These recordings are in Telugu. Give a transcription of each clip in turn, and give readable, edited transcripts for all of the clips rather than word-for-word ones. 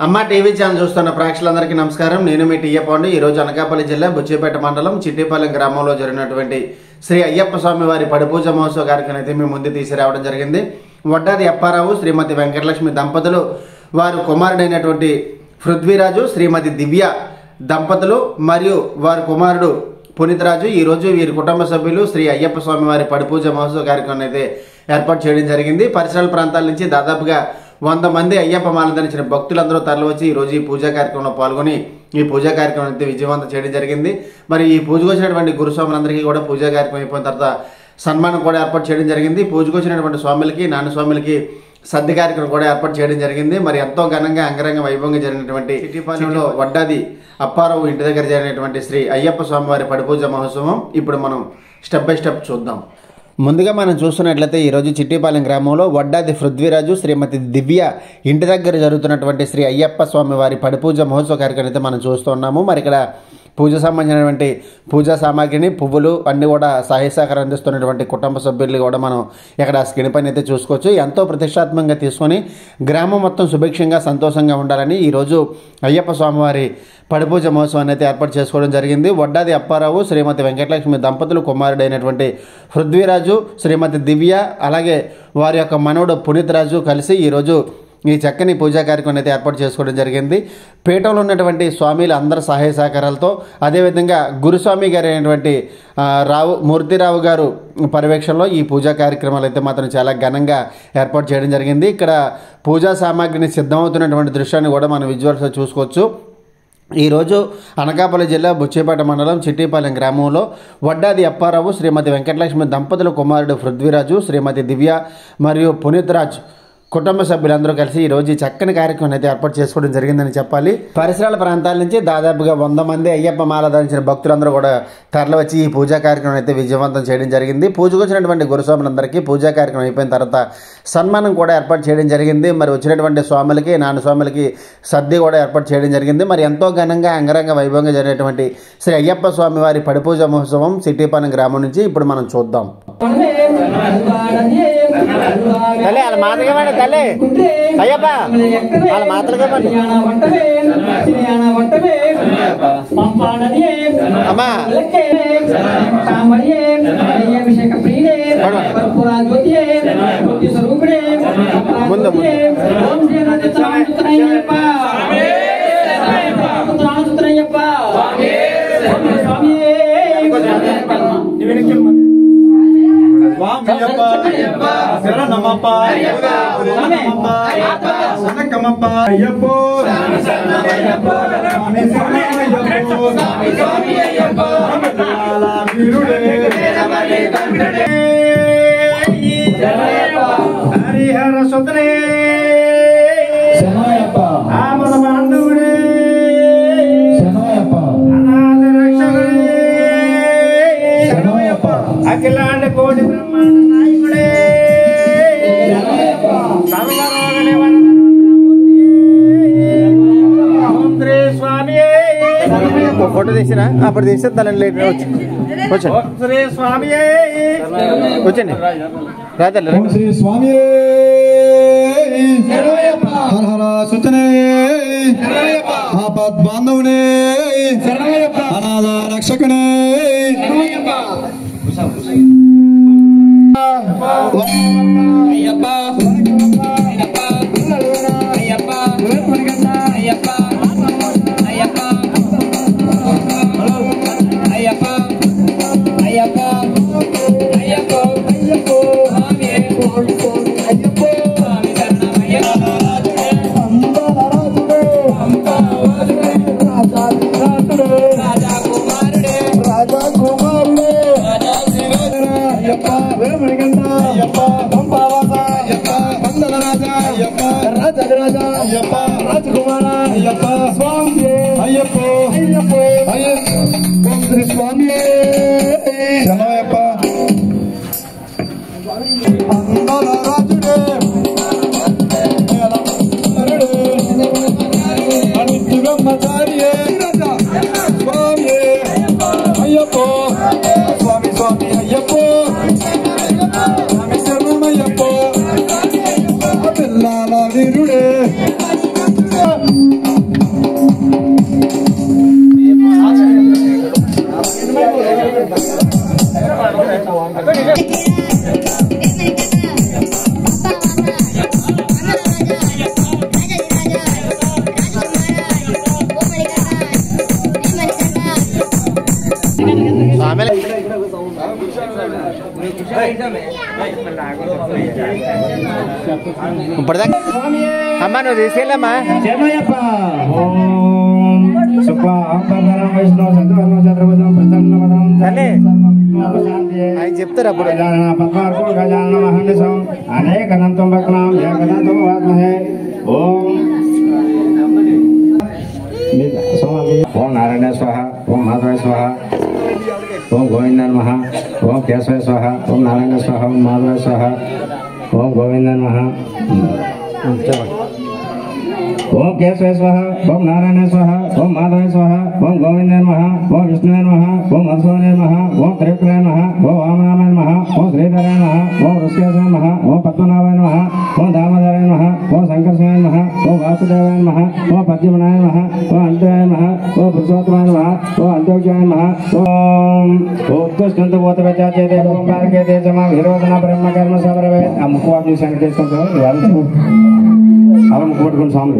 అమ్మ టీవీ ఛానల్ చూస్తున్న ప్రేక్షకులందరికీ నమస్కారం. నేను మీ టీఏ పాండు. ఈ రోజు అనకాపల్లి జిల్లా బుచ్చిపేట మండలం చిట్టిపాలెం గ్రామంలో జరిగినటువంటి శ్రీ అయ్యప్ప స్వామి వారి పడిపూజ మహోత్సవ కార్యక్రమం అయితే మేము ముందు తీసుకురావడం జరిగింది. వడ్డాది అప్పారావు శ్రీమతి వెంకటలక్ష్మి దంపతులు వారి కుమారుడైనటువంటి పృథ్వీరాజు శ్రీమతి దివ్య దంపతులు మరియు వారి కుమారుడు పునీతరాజు ఈ రోజు వీరి కుటుంబ సభ్యులు శ్రీ అయ్యప్ప స్వామి వారి పడిపూజ మహోత్సవ కార్యక్రమం అయితే ఏర్పాటు చేయడం జరిగింది. పరిసరాల ప్రాంతాల నుంచి దాదాపుగా 100 మంది అయ్యప్ప మాల ధరించిన భక్తులందరూ తరలివచ్చి ఈ రోజు ఈ పూజా కార్యక్రమంలో పాల్గొని ఈ పూజా కార్యక్రమం అయితే విజయవంతం చేయడం జరిగింది. మరి ఈ పూజకు వచ్చినటువంటి గురుస్వాములందరికీ కూడా పూజా కార్యక్రమం అయిపోయిన తర్వాత సన్మానం కూడా ఏర్పాటు చేయడం జరిగింది. పూజకు వచ్చినటువంటి స్వాములకి నాన్న స్వాములకి సద్ది కార్యక్రమం కూడా ఏర్పాటు చేయడం జరిగింది. మరి ఎంతో ఘనంగా అంగరంగ వైభవంగా జరిగినటువంటి చిట్టిపాలెంలో వడ్డాది అప్పారావు ఇంటి దగ్గర జరిగినటువంటి శ్రీ అయ్యప్ప స్వామి వారి పడిపూజ మహోత్సవం ఇప్పుడు మనం స్టెప్ బై స్టెప్ చూద్దాం. ముందుగా మనం చూస్తున్నట్లయితే ఈరోజు చిట్టిపాలెం గ్రామంలో వడ్డాది పృథ్వీరాజు శ్రీమతి దివ్య ఇంటి దగ్గర జరుగుతున్నటువంటి శ్రీ అయ్యప్ప స్వామి వారి పడిపూజ మహోత్సవ కార్యక్రమం అయితే మనం చూస్తున్నాము. మరి ఇక్కడ పూజ సంబంధించినటువంటి పూజా సామాగ్రిని పువ్వులు అన్నీ కూడా సహాయ సహకారం అందిస్తున్నటువంటి కుటుంబ సభ్యులు కూడా మనం ఇక్కడ స్క్రీన్ పైన అయితే చూసుకోవచ్చు. ఎంతో ప్రతిష్టాత్మకంగా తీసుకొని గ్రామం మొత్తం సుభిక్షంగా సంతోషంగా ఉండాలని ఈరోజు అయ్యప్ప స్వామివారి పడిపూజ మహోత్సవాన్ని అయితే ఏర్పాటు చేసుకోవడం జరిగింది. వడ్డాది అప్పారావు శ్రీమతి వెంకటలక్ష్మి దంపతులు కుమారుడైనటువంటి పృథ్వీరాజు శ్రీమతి దివ్య అలాగే వారి యొక్క మనవడు పునీతరాజు కలిసి ఈరోజు ఈ చక్కని పూజా కార్యక్రమం అయితే ఏర్పాటు చేసుకోవడం జరిగింది. పీఠంలో ఉన్నటువంటి స్వామిలు అందరి సహాయ సహకారాలతో అదేవిధంగా గురుస్వామి గారు అయినటువంటి మూర్తిరావు గారు పర్యవేక్షణలో ఈ పూజా కార్యక్రమాలు అయితే మాత్రం చాలా ఘనంగా ఏర్పాటు చేయడం జరిగింది. ఇక్కడ పూజా సామాగ్రిని సిద్ధమవుతున్నటువంటి దృశ్యాన్ని కూడా మనం విజువల్స్లో చూసుకోవచ్చు. ఈరోజు అనకాపల్లి జిల్లా బుచ్చిపేట మండలం చిట్టిపాలెం గ్రామంలో వడ్డాది అప్పారావు శ్రీమతి వెంకటలక్ష్మి దంపతుల కుమారుడు పృథ్వీరాజు శ్రీమతి దివ్య మరియు పునీతరాజ్ కుటుంబ సభ్యులందరూ కలిసి ఈ రోజు చక్కని కార్యక్రమం అయితే ఏర్పాటు చేసుకోవడం జరిగిందని చెప్పాలి. పరిసరాల ప్రాంతాల నుంచి దాదాపుగా 100 మంది అయ్యప్ప మాల ధరించిన భక్తులందరూ కూడా తరలివచ్చి ఈ పూజా కార్యక్రమం అయితే విజయవంతం చేయడం జరిగింది. పూజకు వచ్చినటువంటి గురుస్వాములందరికీ పూజా కార్యక్రమం అయిపోయిన తర్వాత సన్మానం కూడా ఏర్పాటు చేయడం జరిగింది. మరి వచ్చినటువంటి స్వాములకి నాన్న స్వాములకి సద్ది కూడా ఏర్పాటు చేయడం జరిగింది. మరి ఎంతో ఘనంగా అంగరంగ వైభవంగా జరిగినటువంటి శ్రీ అయ్యప్ప స్వామి వారి పడిపూజ మహోత్సవం చిట్టిపాలెం గ్రామం నుంచి ఇప్పుడు మనం చూద్దాం. తల్లి వాళ్ళ మాటగా పండి తల్లి అయ్యప్ప వాళ్ళ మాటలుగా పండి అమ్మా ముందు శరణమప్ప శరణమప్ప అయ్యప్పో హరిహర సుతనే ఆమద బాంధవుడే అనాథ రక్షకుడే అఖిలాండ కోటి బ్రహ్మాండ నాయకుడే సర్వరోగ నివారణ స్వామి ఫోటో తీసినా అప్పుడు తీస్తే తనని లేట్ వచ్చండి స్వామి వచ్చండి రాజల్లి శ్రీ స్వామి హర హర సుతనే ఆపద్ బాంధవునే అనాథ రక్షకునే రాజకుమార అయ్యప్ప స్వామి అయ్యప్ప అయ్యప్ప శ్రీ స్వామి శరణమయ్యప్ప అందల రాజుడే అనిత్య బ్రహ్మచారియే స్వామి అయ్యప్ప స్వామి స్వామి అయ్యప్ప స్వామి శరణమయ్యప్ప పిల్లల వీరుడే ఇప్పటిదాకా అమ్మా నువ్వు తీసుకెళ్ళమ్మా. శరణయ్యప్ప. ఓం శుక్లాంబరధరం విష్ణు శత్రుఘ్న చతుర్భుజం ప్రసన్నవదనం ఆయన చెప్తారు అప్పుడు. పద్మార్కం గజానన మహర్నిశం అనేకదంతం భక్నాం ఏకదంతం వాద్మహే. ఓం ఓం నారాయణ స్వాహ, ఓం మాధవ స్వాహ, ఓం గోవింద నమః, ఓం కేశవ స్వాహ, ఓం నారాయణ స్వాహ, ఓం మాధవ స్వాహ, ఓం గోవింద నమః, ఓం కేశవ స్వాహ, ఓం నారాయణ స్వాహ, ఓం మాధవ స్వాహ, ఓం గోవింద నమః, ఓం విష్ణు నమః, ఓం మధుసూదన నమః, ఓం త్రివిక్రయ నమః, ఓం వామనామాయ నమః, ఓం శ్రీధరాయ నమః, ఓం ఋషికేశాయ నమః, ఓం పద్మనాభాయ నమః, ఓం దామోదరాయ నమః, ఓం సంకర్షణాయ నమః, ఓం వాసుదేవాయ నమః, ఓం పద్మనాయ నమః, ఓం అంత్యాయ నమః, ఓం పురుషోత్తమాయ నమః, ఓం అంత్యోగ్యాయ నమః, ఓం ఉత్కృష్టంత భూత విచాచేతే ఓం భారకేతే సమా విరోధన బ్రహ్మ కర్మ సబరవే. ఆ ముక్కు వాకి సంకేతం అలా ముక్కు పట్టుకుని స్వామి.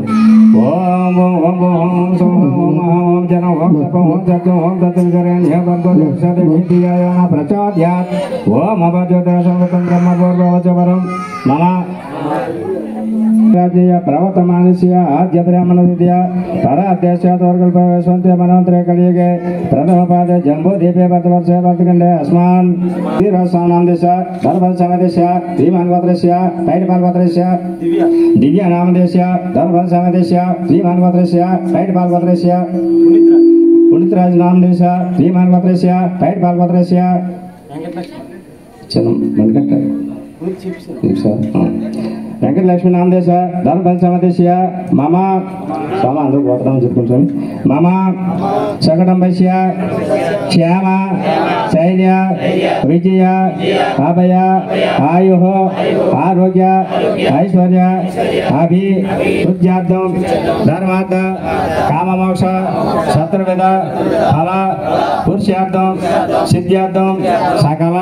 ఓం ఓం ఓం ఓం ఓం ఓం ఓం జనం ఓం సపం ఓం సత్యం ఓం సత్యం ప్రచోద్యాత్. ఓం అభజ్యోతిషం బ్రహ్మ పూర్వవచవరం మమ ప్రవర్తమానస్య ఆద్య బ్రాహ్మణ విద్య పరాధ్యక్షోర్గల్పవంతే మనోంతరే కలియుగే ప్రథమ పాదే జంబూ దీపే భర్తవర్షే భర్తఖండే అస్మాన్ వీరస్వానాం దిశ ధర్మసమదిశ శ్రీమాన్గోత్రస్య పైడిపాల్గోత్రస్య దివ్యనామదేశ్య ధర్మసమదేశ్య శ్రీమాన్గోత్రస్య పైడిపాల్గోత్రస్య పుణితరాజ్ నామదేశ శ్రీమాన్గోత్రస్య పైడిపాల్గోత్రస్య చలం మనకట్ట వెంకటలక్ష్మి నామదేశ ధర్మఫల సమదేశ్య మమ సమ అందరూ పోతాం చెప్పుకుంటాం. మమ శకటంబస్య క్షేమ శైర్య విజయ అభయ ఆయు ఆరోగ్య ఐశ్వర్య అభివృద్ధ్యార్థం ధర్మార్థ కామమోక్ష శత్రువిధ ఫల పురుషార్థం సిద్ధ్యార్థం సకల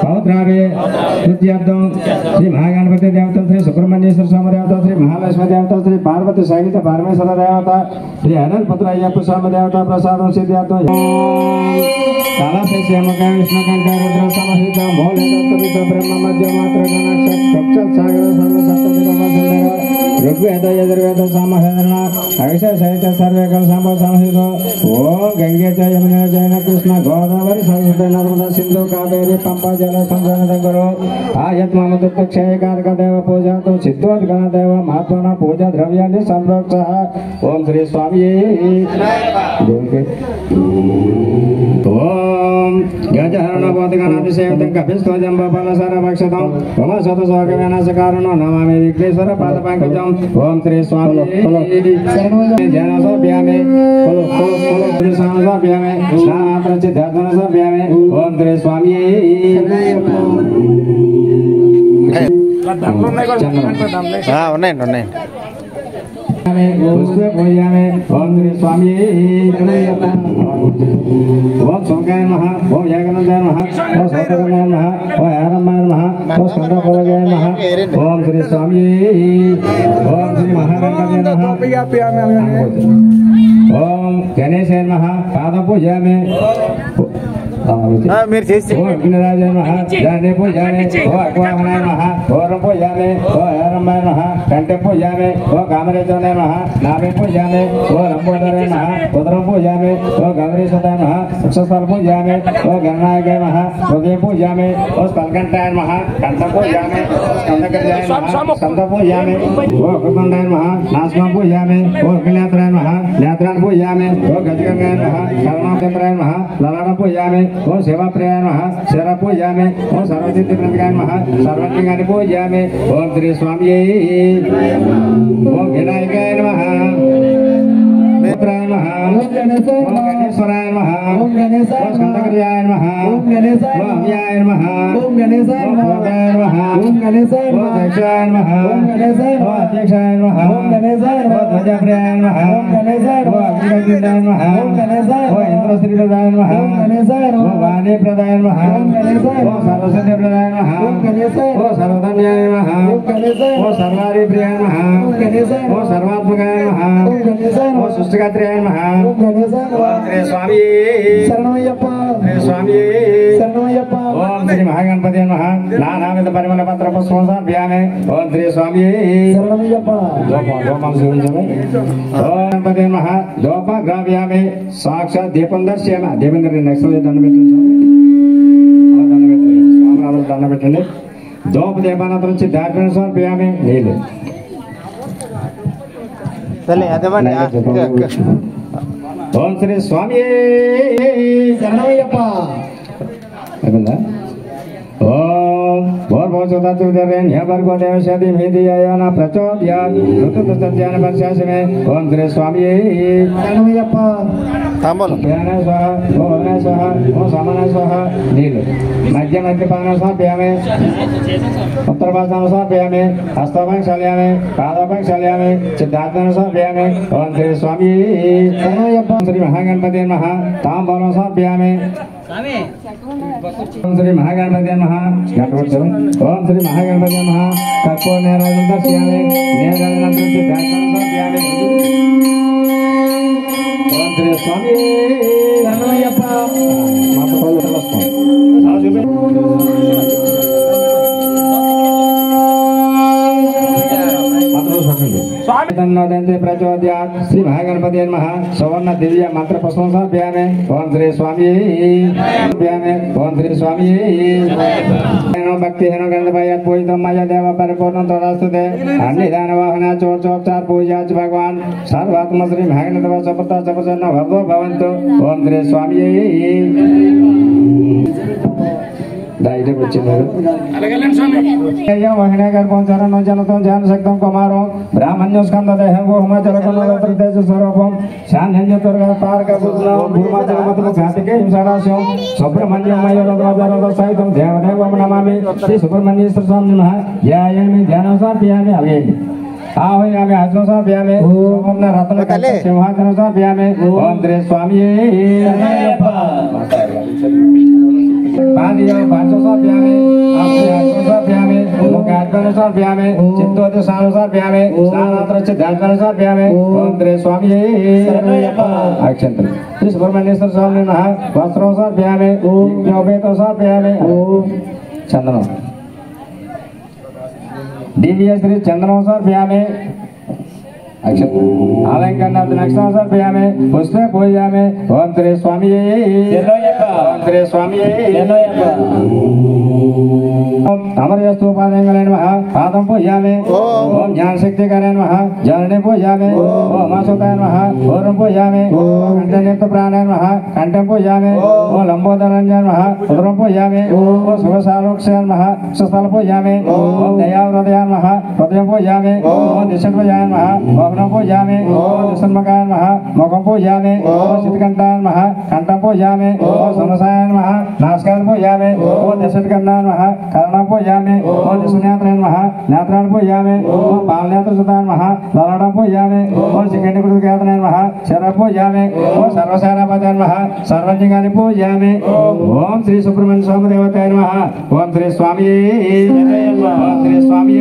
పౌత్రాభి వృద్ధ్యార్థం శ్రీ మహాగణపతి దేవత, శ్రీ సుబ్రహ్మణ్యేశ్వర స్వామి దేవత, శ్రీ మహాలక్ష్మి దేవత, శ్రీ పార్వతి సహిత పరమేశ్వర దేవత, శ్రీ అనంతపుత్ర అయ్యప్ప స్వామి దేవత ప్రసాదం సిద్ధార్థం. కళాశేషముఖ విష్ణుకంఠ రుద్ర సమహిత మౌలిక బ్రహ్మ మధ్య మాత్ర సాగర ఋగ్వేద యజుర్వేద సమహరణ అవిష సహిత సర్వేకల సంభవ సమహిత. ఓం గంగే చ యమునే జైన కృష్ణ గోదావరి సరస్వతి నర్మద సింధు కావేరి పంపా జల సంజన దగ్గర ఆయత్మముక్త క్షయకారక దేవ పూజాతో సిద్ధోద్గణ దేవ మహాత్మన పూజా ద్రవ్యాన్ని సంప్రోక్ష. ఓం శ్రీ స్వామి. ఓం గజహరణ బోధగణాతిసేవితం కపిస్తోజంబల సరభక్షతం మమ శత శోక వినాశకారణో నమామి విఘ్నేశ్వర పాద పంకజం. ఓం శ్రీ స్వామి. జన సభ్యామి సభ్యామి స్నానాత్రచిధ్యాత్మన సభ్యామి. ఓం శ్రీ స్వామి. ఉన్నాయండి ఉన్నాయండి. ఓం శ్రీ స్వామి. ఓం శంకాయ నమః, ఓం ఏకనందాయ నమః, ఓం సౌతకందాయ నమః, ఓం ఏరమ్మాయ నమః, ఓం స్కందపూర్వజాయ నమః. ఓం శ్రీ స్వామి. ఓం శ్రీ మహాగణపతి నమః. ఓం గణేశాయ నమః. పాదం పూజయామి. మీరు చేసి ఓం విఘ్నరాజాయ నమః. దాన్ని పూజయామి. ఓ అక్వాహనాయ నమః. ఓరం పూజయామి. ఓ ఏరమ్మాయ నమః. కంఠే పూజయామి. ఓ కామరేశ్వరాయ నమః. నాభే పూజయామి. ఓ లంబోదరాయ నమః. ఉదరం పూజయామి. ఓ గౌరీశతాయ నమః. వక్షస్థల పూజయామి. ఓ గణనాయకాయ నమః. హృదయ పూజయామి. ఓ స్కందకంఠాయ నమః. కంఠ పూజయామి. ఓ స్కందకర్యాయ నమః. స్కంద పూజయామి. ఓ కుకుండాయ నమః. నాశనం పూజయామి. ఓ అగ్నేత్రాయ నమః. నేత్రాన్ని పూజయామి. ఓ గజగంగాయ నమః. కర్ణాచంద్రాయ నమః. లలాటం పూజయామి. ఓ శివప్రియాయ నమః. శిర పూజయామి. ఓ సర్వసిద్ధి ప్రతికాయ నమః. సర్వజ్ఞాని పూజయామి. ఓం శ్రీ స్వామి. ఓం వినాయకాయ నమః. ఓం గణేశ్వరాయ నమః. ఓం స్కందకర్యాయ నమః. ఓం అవ్యాయ నమః. ఓం భూతాయ నమః. ఓం దక్షాయ నమః. ఓం అధ్యక్షాయ నమః. ఓం ధ్వజప్రియాయ నమః. ఓం అగ్నిగంధాయ నమః. ఓం ఇంద్రశ్రీప్రదాయ నమః. ఓం వాణీప్రదాయ నమః. ఓం సర్వసిద్ధిప్రదాయ నమః. ఓం సర్వధన్యాయ నమః. ఓం సర్వారిప్రియాయ నమః. ఓం సర్వాత్మకాయ నమః. ఓం సృష్టికర్త్యాయ నమః. ఓం శ్రీ స్వామి. శరణమయ్యప్ప. శ్రీ స్వామి. శరణమయ్యప్ప. ఓం శ్రీ మహాగణపతి నమః నానావిధ పరిమళ పత్ర పుష్పం సమర్పయామి ఓం శ్రీ స్వామి ఓం గణపతి నమః దోప గ్రావ్యామి సాక్షాత్ దీపం దర్శయామి దీపం నెక్స్ట్ దండ పెట్టండి స్వామి దండ పెట్టండి దోప దీపానంతరం నుంచి దార్పణ సమర్పయామి నీళ్ళు ఓం శ్రీ స్వామి అయిపోయిందా ఓం భోర్భోచోదాచుర్గో దేవశాది మేధియాన ప్రచోద్యాత్ ఋతుత్సత్యాన పరిశాసమే ఓం శ్రీ స్వామి ఓం సామాన స్వాహ నీళ్ళు మధ్య మధ్యపాన సమర్పయామి ఉత్తరపాసన సమర్పయామి హస్తోపం క్షాళయామి పాదోపం క్షాళయామి చిత్తాత్మన సమర్పయామి ఓం శ్రీ స్వామి శ్రీ మహాగణపతి నమః తాంబూలం సమర్పయామి ఓం శ్రీ మహాగణపతి నమః ఓం శ్రీ మహాగణపతి నమః కర్పూర నీరాజనం దర్శయామి నీరాజనం సమర్పయామి ఓం శ్రీ స్వామి ప్రచోద్యాత్ శ్రీ మహాగణపతి నమః సువర్ణ దివ్య మంత్ర పుష్పం సమర్పయామి ఓం శ్రీ స్వామి ఓం శ్రీ స్వామి భక్తిహీన గణపతి పూజితం మయ దేవ పరిపూర్ణం తదాస్తుతే అన్ని దాన వాహన చోచోపచార పూజాచ భగవాన్ సర్వాత్మ శ్రీ మహాగణపతి సప్రత సప్రసన్న భర్దో భవంతు ఓం శ్రీ స్వామి కుమారం బ్రాహ్మణ్య స్కంద దేహం స్వరూపం సుబ్రహ్మణ్యం సహితం దేవదేవం నమామి శ్రీ సుబ్రహ్మణ్యేశ్వర స్వామి ధ్యాయామి ధ్యానం సమర్పయామి అవేమి ఆహ్వాయామి ఆసనం సమర్పయామి ఓం రత్న సింహాసనం సమర్పయామి ఓం శ్రీ స్వామి సుబ్రహ్మణ్యేశ్వర స్వామి వస్త్రం సమర్పయామి సమర్పయామి చందనం దివ్య శ్రీ చందనం సమర్పయామి అలంకరణ నక్షత్రం సమర్పయామి పుష్పే పూజయామి ఓం శ్రీ స్వామి ఓం శ్రీ స్వామి అమరస్తూపాదయంగళే నమః పాదం పూజయామి ఓం జ్ఞానశక్తికరే నమః జనని పూజయామి ఓం అసుతాయ నమః ఓరం పూజయామి ఓం కంఠనిత్య ప్రాణాయ నమః కంఠం పూజయామి ఓం లంబోదరంజన నమః ఉదరం పూజయామి ఓం శుభసారోక్షయ నమః సుస్థల పూజయామి ఓం దయాహృదయ నమః హృదయం పూజయామి ఓం దిశభుజాయ నమః మోహనం పూజయామి ఓం దిశన్మకాయ నమః ముఖం పూజయామి ఓం శితికంఠాయ నమః కంఠం పూజయామి ఓం సమసాయ నమః నాసికాయ పూజయామి ఓం దిశకర్ణాయ నమః కర్ణం పూజయామి ఓం దిశనేత్రాయ నమః నేత్రాన్ని పూజయామి ఓం పాలనేత్రసుతాయ నమః లలాటం పూజయామి ఓం శిఖండికృతకేతనాయ నమః శరం పూజయామి ఓం సర్వసారాపదాయ నమః సర్వజ్ఞాని పూజయామి ఓం శ్రీ సుబ్రహ్మణ్య స్వామి దేవతాయ నమః ఓం శ్రీ స్వామి ఓం శ్రీ స్వామి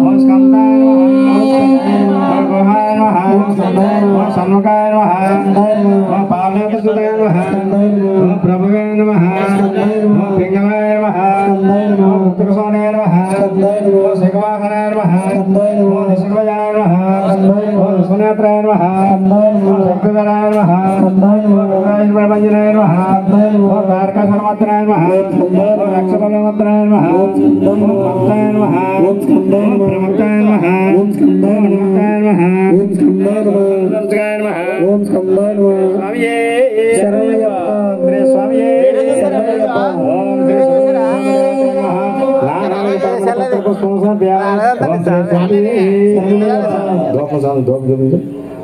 ఓం స్కందాయ నమః గుహాయ నమః ఓం సన్ముఖాయ నమః ఓం పాలనేత్రసుతాయ నమః ఓం ప్రభువే నమః ఓం పింగళాయ నమః ఓం ఉత్తరసోనాయ నమః ఓం శిఖవాహనాయ నమః ఓం నిశిఖవజాయ నమః ఓం సునేత్రాయ నమః ఓం శక్తిధరాయ నమః ఓం బ్రహ్మజ్ఞాయ నమః ఓం తారకాసురమర్దనాయ నమః ఓం రక్షపదమర్దనాయ నమః ఓం భక్తాయ నమః ఓం ప్రముక్తాయ నమః ఓం నమః ఓం స్కందాయ నమః ఓం స్కందాయ నమః స్వామియే శరణయ్యప్ప శ్రీ స్వామియే శరణయ్యప్ప ఓం శ్రీ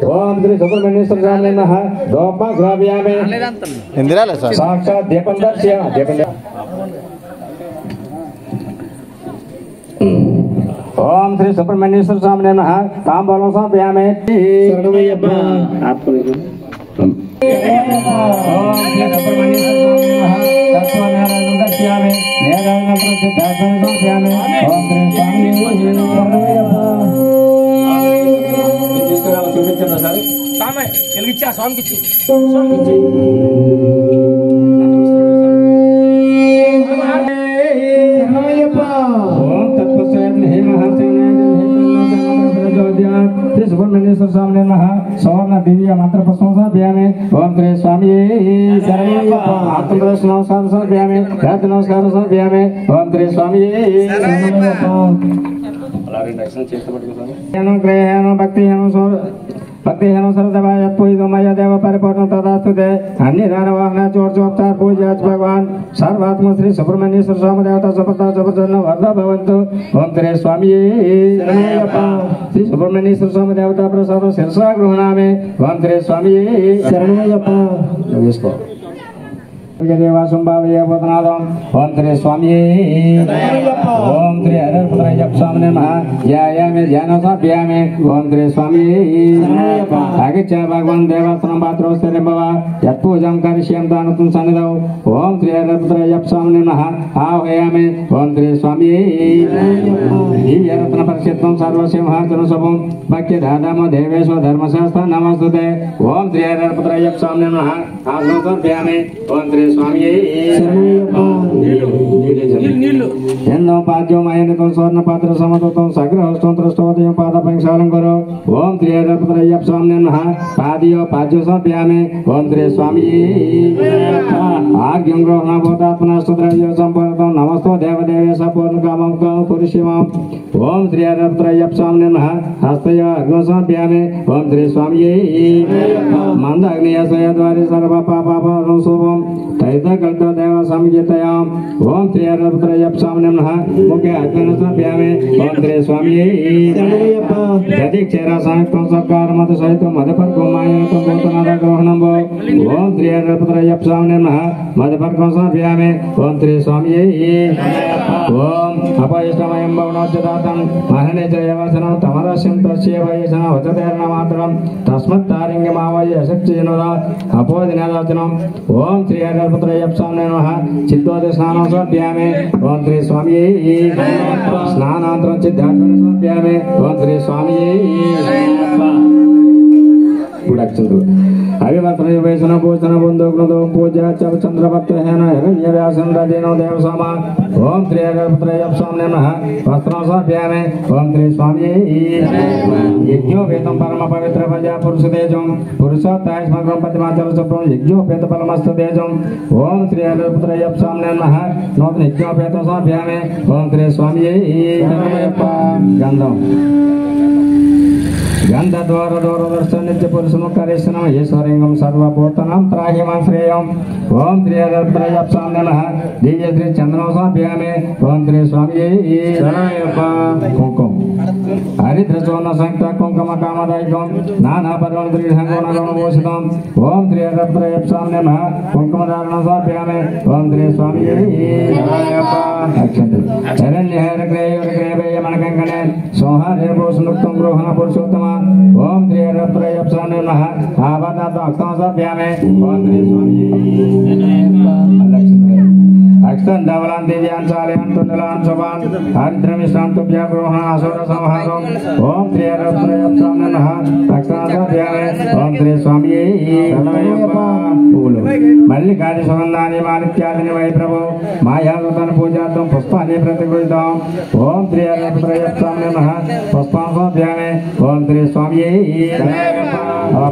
ఓం శ్రీ సుబ్రహ్మణ్యేశ్వర స్వామి నమః దోప గ్రావ్యామి ఇందిరాలే సార్ సాక్షాత్ దీపం దర్శయామి దీపం ఓం శ్రీ సుబ్రహ్మణ్యేశ్వర స్వామి నమః తాంబూలం సమర్పయామి శరణమయ్యప్ప ఓం శ్రీ సుబ్రహ్మణ్యేశ్వర స్వామి నమః తత్వనారాయణం దర్శయామి నేరాయణం ప్రతిదాసనం సమర్పయామి ఓం శ్రీ స్వామి శరణమయ్యప్ప చూపించండి సార్ స్వామి ఎలిగిచ్చా స్వామికి सुब्रह्मण्येश्वर स्वामी नमः सवर्ण दिव्य मंत्र पुष्पं समर्पयामि ओम श्री स्वामी शरणमय्यप्पा आत्मदर्शन नमस्कार समर्पयामि रात नमस्कार समर्पयामि ओम श्री स्वामी शरणमय्यप्पा అలాగే దర్శనం చేస్తబట్టుకోండి జ్ఞానం గ్రహణం భక్తి జ్ఞానం సరదవాయ పూజితమయ దేవ పరిపూర్ణ తదాస్తుతే అన్ని దానవాహన చోర్చోపచార పూజ భగవాన్ సర్వాత్మ శ్రీ సుబ్రహ్మణ్యేశ్వర స్వామి దేవత సుప్రత సుప్రసన్న వర్ధ భవంతు ఓం శ్రీ స్వామి శరణమయ్యప్ప శ్రీ సుబ్రహ్మణ్యేశ్వర స్వామి దేవత ప్రసాద శిరసా గృహణామి ఓం శ్రీ స్వామి శరణమయ్యప్ప వేసుకో देवासंभावनादम ओम श्री स्वामी ओम श्री हरिपुत्रय्यप्प स्वामी नमः यायामि ध्यानोऽभ्यामि ओम श्री स्वामी आगच्छ भगवान् देवासनं पात्रोऽस्ते भव यत्पूजां करिष्यामि दानतं सन्निधौ ओम श्री हरिपुत्रय्यप्प स्वामी नमः आह्वयामि ओम श्री स्वामी दिव्यरत्न परिषिद्धं सर्वसिंहासनशोभं भक्तिदादामो देवेशो धर्मशास्त्र नमस्तुते ओम श्री हरिपुत्रय्यप्प स्वामी नमः आत्मसमर्पयामि ओम श्री स्वामी एन्नो पाद्योमयनितं स्वर्णपात्र समतुतं सग्रहस्तोत्रस्तोदयं पादपंक्षालं करो ओम श्री हरिपुत्रय्यप्प स्वामी नमः पादयो पाद्यो समर्पयामि ओम श्री स्वामी आर्घ्यं गृह्णाभूतात्मनास्तुद्रव्यो सम्पूर्णं नमस्तो देवदेवेश पूर्णकामं पुरुषिमां ओम श्री हरिपुत्रय्यप्प स्वामी नमः हस्तयो अर्घ्यं समर्पयामि ओम श्री स्वामी मन्दाग्नियसयद्वारे सर्वपापापहरणं शुभं तैतकल्प देव संगीतयाम ओम श्री हरिपुत्रय्यप्प स्वामी नमः मुखे अर्घ्यं समर्पयामि ओम श्री स्वामी यदि क्षेरा संयुक्तं सत्कार मत सहितं मदपर्गमायतं भूतनाद ग्रहणं ओम श्री हरिपुत्रय्यप्प स्वामी नमः मदपर्गं समर्पयामि ओम श्री स्वामी ओम अपयष्टमयं भवनोच्चदातं महने च यवसनं तमरस्यं तस्य वयसनं वचतेर्नमात्रं तस्मत्तारिङ्गमावय अशक्तिजनोदा अपोदिनदाचनं ओम श्री हरिपुत्रय्यप्प स्वामी नमः चित्तोदय स्नानं समर्पयामि ओम श्री स्वामी स्नानानन्तरं चित्तार्पणं समर्पयामि ओम श्री स्वामी अभिवस्त्रयुवेशन भूषण बन्धुग्नदो पूज्य चन्द्रभक्तहेन हिरण्यव्यासन दधीनो देवसामा ओम श्री हरिपुत्रय्यप्प स्वामी नमः वस्त्रं समर्पयामि ओम श्री स्वामी यज्ञोपेतं परम पवित्र प्रजा पुरुषतेजं पुरुषोत्तायस्मग्रं प्रतिमाचल शुभ्रं यज्ञोपेत परमस्ततेजं ओम श्री हरिपुत्रय्यप्प स्वामी नमः नूतन यज्ञोपेतं समर्पयामि ओम श्री स्वामी गन्धं गंधद्वार दूरदर्शन नित्य पुरुषमुखरेशनम ईश्वरिंगम सर्वभूतनां त्राहिमां श्रेयम् ओम श्री हरिपुत्रय्यप्प स्वामी नमः दिव्य श्री चंद्रं समर्पयामि ओम श्री स्वामी शरणमय्यप्प कुंकुम हरिद्रचूर्ण संयुक्त कुंकुम कामदायकं नाना पर्वणत्रिसङ्गुणगुणभूषितम् ओम श्री हरिपुत्रय्यप्प स्वामी नमः कुंकुमधारणं समर्पयामि ओम श्री स्वामी शरणमय्यप्प अक्षतु हिरण्यहरग्रेयमणकङ्कणे संहारभूषणुक्तं गृहण पुरुषोत्तम ओम श्री हरिपुत्रय्यप्प स्वामी नमः आभरणार्थं हस्तं समर्पयामि ओम श्री स्वामी अक्षतं धवलान् दिव्यान् चालयान् कुण्डलान् शुभान् हरिद्रमिश्रान् तुभ्यः गृहण असुर संहारम् ओम श्री हरिपुत्रय्यप्प स्वामी नमः अक्षतं समर्पयामि ओम श्री स्वामी शरणमय्यप्प पूलु मल्लिकादि सुगन्धानि मालिक्यादीनि वै प्रभो मायासुतानि पूजार्थं पुष्पाणि प्रतिगृहीतम् ओम श्री हरिपुत्रय्यप्प स्वामी नमः पुष्पां समर्पयामि ओम श्री स्वामी शरणमय्यप्प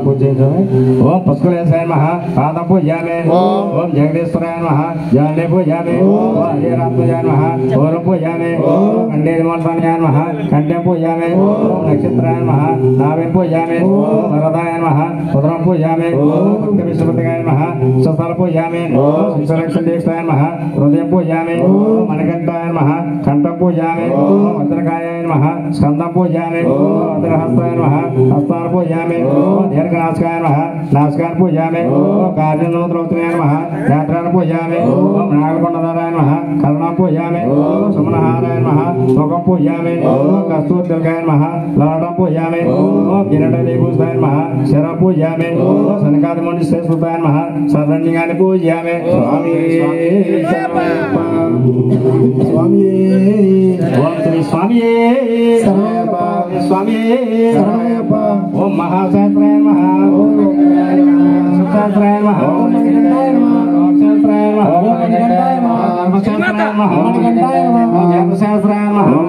पूजयामि ओम पुष्कलेशाय नमः पादं पूजयामि ओम जगदीश्वराय नमः जले पूजयामि ओम हरिरात्मजाय नमः ओम पूजयामि ओम खण्डेर्मोल्पाण्याय नमः खण्डं पूजयामि ओम नक्षत्राय नमः नाभिं पूजयामि ओम वरदाय नमः उदरं पूजयामि ओम भक्तविश्वपतिगाय नमः शस्त्रं पूजयामि ओम शिक्षरक्षणदीक्षाय नमः हृदयं पूजयामि ओम मणिकण्ठाय नमः कण्ठं पूजयामि ओम वज्रकायाय नमः स्कन्दं पूजयामि ओम वज्रहस्ताय नमः हस्तान् पूजयामि ओम दीर्घनासिकाय नमः नासिकान् पूजयामि ओम कार्यानोद्रौत्राय नमः यात्रान् पूजयामि ओम नागकुण्डधराय नमः कर्णं पूजयामि ओम सुमनहाराय नमः मुखं पूजयामि ओम कस्तूरिदीर्घाय नमः ललाटं पूजयामि ओम किरीटदीभूषिताय नमः शिरं पूजयामि ओम सनकादिमुनिश्रेष्ठताय नमः शरण्यांगानि पूजयामि स्वामी स्वामी ओम श्री स्वामी स्वामी ओम महासहस्राय नमः ओम सहस्राय नमः ओम सहस्राय नमः ओम सहस्राय नमः ओम सहस्राय नमः ओम सहस्राय नमः ओम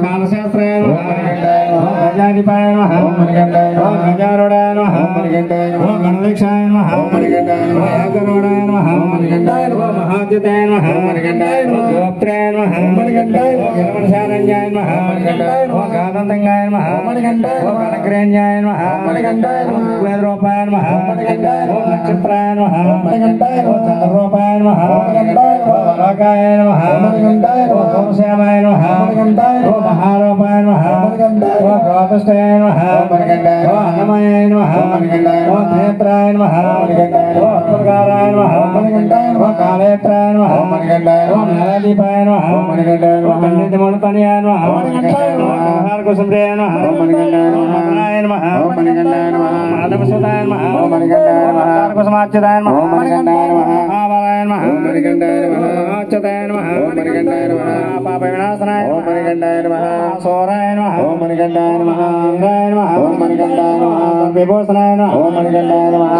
कालसहस्राय नमः రాజాధిపాయ నమః ఓం మణికంఠాయ నమః ఓం గజారూఢాయ నమః ఓం మణికంఠాయ నమః ఓం గణదీక్షాయ నమః ఓం మణికంఠాయ నమః ఓం ఏకరూఢాయ నమః ఓం మణికంఠాయ నమః ఓం మహాద్యుతాయ నమః ఓం మణికంఠాయ నమః ఓం గోప్త్రాయ నమః ఓం మణికంఠాయ నమః ఓం గిరిమణశారంజాయ నమః ఓం మణికంఠాయ నమః ఓం గాదంతంగాయ నమః ఓం మణికంఠాయ నమః ఓం గణగ్రేణ్యాయ నమః ఓం మణికంఠాయ నమః ఓం వేదరూపాయ నమః ఓం మణికంఠాయ నమః ఓం నక్షత్రాయ నమః ఓం మణికంఠాయ నమః ఓం చంద్రరూపాయ నమః ఓం మణికంఠాయ నమః ఓం లోకాయ నమః ఓం మణికంఠాయ నమః ఓం శ్యామాయ నమః ఓం మణికంఠాయ నమః ఓం మహారూపాయ నమః ఓం మణికంఠాయ నమః ఓం గోపస్థాయ నమః ఓం మణికంఠాయ నమః ఓం అన్నమయాయ నమః ఓం మణికంఠాయ నమః ఓం నేత్రాయ నమః ఓం మణికంఠాయ నమః ఓం అపర్కారాయ నమః ఓం మణికంఠాయ నమః ఓం కాళేత్రాయ నమః ఓం మణికంఠాయ నమః ఓం నరదీపాయ నమః ఓం మణికంఠాయ నమః ఓం పండితమణిపణయాయ నమః ఓం మణికంఠాయ నమః ఓం ఆహారకుసుంభ్రాయ నమః ఓం మణికంఠాయ నమః ఓం మదనాయ నమః ఓం మణికంఠాయ నమః ఓం మాధవసుతాయ నమః ఓం మణికంఠాయ నమః ఓం ఆహారకుసుమాచ్యుతాయ నమః ఓం మణికంఠాయ నమః ఆవారాయ నమః ఓం మణికంఠాయ నమః అచ్యుతాయ నమః ఓం మణికంఠాయ నమః పాప వినాశనాయ ఓం మణికంఠాయ నమః సోరాయ నమః ఓం మణికంఠాయ నమః ఇంద్రాయ నమః ఓం మణికంఠాయ నమః విభూషణాయ నమః ఓం మణికంఠాయ నమః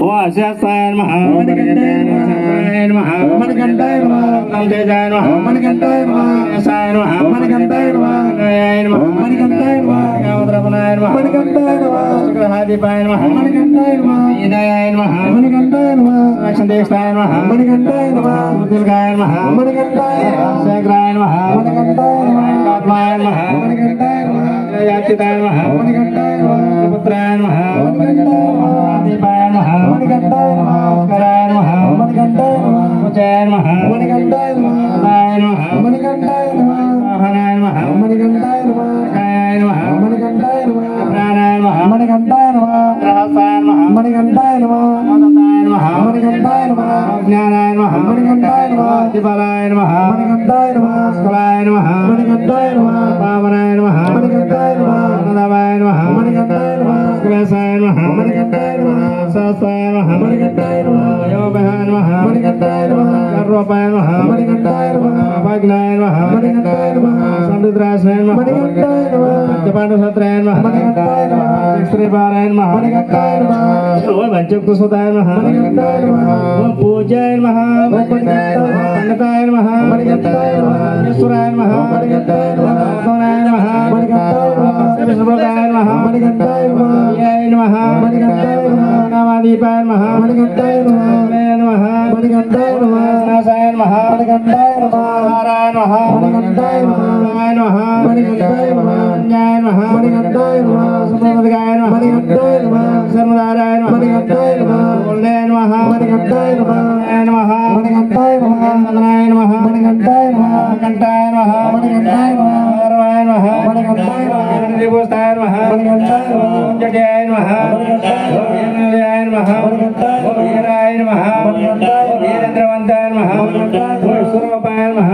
ఓం అశాస్తాయ నమః ఓం మణికంఠాయ నమః ఓం మణికంఠాయ నమః నమదేజాయ నమః ఓం మణికంఠాయ నమః యసాయ నమః ఓం మణికంఠాయ నమః నయాయ నమః ఓం మణికంఠాయ నమః గామద్రపనాయ నమః మణికంఠాయ నమః శుక్రహాదీపాయ నమః మణికంఠాయ నమః ఈనాయ నమః మణికంఠాయ నమః లక్ష్మీదేశాయ నమః మణికంఠాయ నమః ముద్దిల్గాయ నమః మణికంఠాయ నమః శేఖరాయ నమః మణికంఠాయ నమః ఆత్మాయ నమః మణికంఠాయ నమః యాచితాయ నమః మణికంఠాయ నమః పుత్రాయ నమః మణికంఠాయ నమః దీపాయ నమః మణికంఠాయ నమః కరాయ నమః మణికంఠాయ నమః ఉచయ నమః మణికంఠాయ నమః నాయ నమః మణికంఠాయ నమః ఆహనాయ నమః మణికంఠాయ నమః కాయాయ నమః మణికంఠాయ నమః ప్రాణాయ నమః మణికంఠాయ నమః రహస్యాయ నమః మణికంఠాయ నమః ఆనందాయ నమః మణికంఠాయ నమః జ్ఞానాయ నమః మణికంఠాయ నమః దిబలాయ నమః మణికంఠాయ నమః స్కలాయ నమః మణికంఠాయ నమః పావనాయ నమః మణికంఠాయ నమః ఆనందాయ నమః మణికంఠాయ నమః స్కలేశాయ నమః మణికంఠాయ నమః శాస్త్రాయ నమః మణికంఠాయ నమః యోగాయ నమః మణికంఠాయ నమః కర్రూపాయ నమః మణికంఠాయ నమః అభగ్నాయ నమః మణికంఠాయ నమః సందుద్రాసాయ నమః మణికంఠాయ నమః పంచపాండసత్రాయ నమః మణికంఠాయ నమః శ్రీపారాయ నమః మణికంఠాయ నమః ఓం పంచకుసుతాయ నమః మణికంఠాయ నమః ఓం పూజ్యాయ నమః ఓం పండితాయ నమః మణికంఠాయ నమః ఈశ్వరాయ నమః మణికంఠాయ నమః సోనాయ నమః మణికంఠాయ నమః విష్ణుపదాయ నమః మణికంఠాయ నమః యాయ నమః మణికంఠాయ నమః నామదీపాయ నమః మణికంఠాయ నమః నమః మణికంఠాయ నమః నాసాయ నమః మణికంఠాయ నమః నారాయణ నమః మణికంఠాయ నమః నారాయణ నమః మణికంఠాయ నమః జ్ఞాయ నమః మణికంఠాయ నమః సుమోదగాయ నమః మణికంఠాయ నమః సర్వదారాయ నమః మణికంఠాయ నమః వల్లేయ నమః మణికంఠాయ నమః నమః మణికంఠాయ నమః వందనాయ నమః మణికంఠాయ నమః కంఠాయ నమః మణికంఠాయ నమః సర్వాయ నమః మణికంఠాయ నమః దివోస్తాయ నమః మణికంఠాయ నమః జడ్యాయ నమః వీరనాయ నమః వీరాయ నమః వీరేంద్రవంతాయ నమః స్వరూపాయ నమః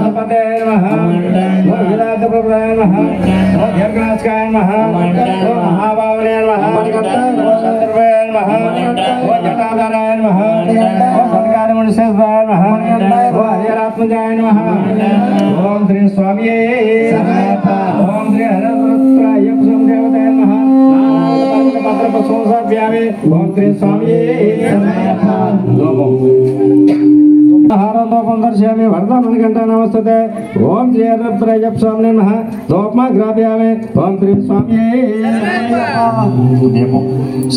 సుపదాయ నమః విరాజప్రభాయ నమః దీర్ఘనాశకాయ నమః మహాభావనాయ నమః సందర్భాయ నమః జటాధారాయ నమః సంకారమణిశేషాయ నమః హరిరాత్మజాయ నమః ఓం శ్రీ స్వామియే ఓం శ్రీ హరరుద్రాయ్యప్ప దేవతాయ నమః భద్రపక్షోసాభ్యామే ఓం శ్రీ స్వామియే హారదోపం దర్శయామి వరదమణికంఠ నమస్తే ఓం శ్రీ హరరుద్రాయ్యప్ప స్వామి నమః దోపమా గ్రాభ్యామి ఓం శ్రీ స్వామియే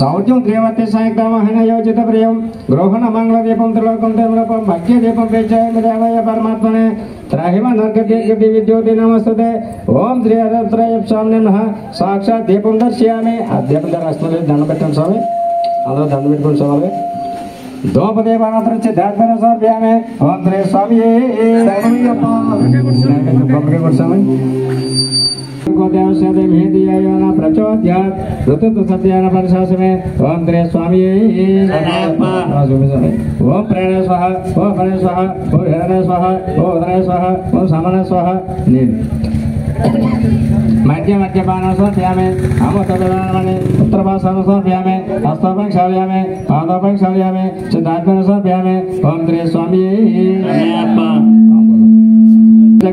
సౌర్యం త్రివతి సాయుక్తమహన యోజిత ప్రియం గ్రోహణ మంగళ దీపం త్రిలోకం తిరులోకం భక్తి దీపం పేచాయ దేవయ పరమాత్మనే త్రాహిమ నర్గది విద్యోతి నమస్తే ఓం శ్రీ హరరుద్రాయ్యప్ప స్వామి నమః సాక్షాత్ దీపం దర్శయామి ఆ దీపం దర్శనం దండం పెట్టండి స్వామి అందరూ దండం పెట్టుకుని స్వామి దోపదేవానంతరం ధార్మిక స్వామి ఓం శ్రీ స్వామి స్వామి ప్రచోద్యాత్ సత్యాన పరిశాసమే ఓం శ్రీ స్వామి ఓం ప్రేణ స్వహ ఓం ప్రణయ స్వహ ఓ హిరణయ స్వహ ఓ ఉదయ స్వహ ఓ సమన స్వహ నేను మధ్య మధ్యపాన సమర్పయామి అమృతమణి ఉత్తరపాసన సమర్పయామి హస్తోపం క్షాళయామి పాదోపం క్షాళయామి సిద్ధాత్మన సమర్పయామి ఓం శ్రీ స్వామి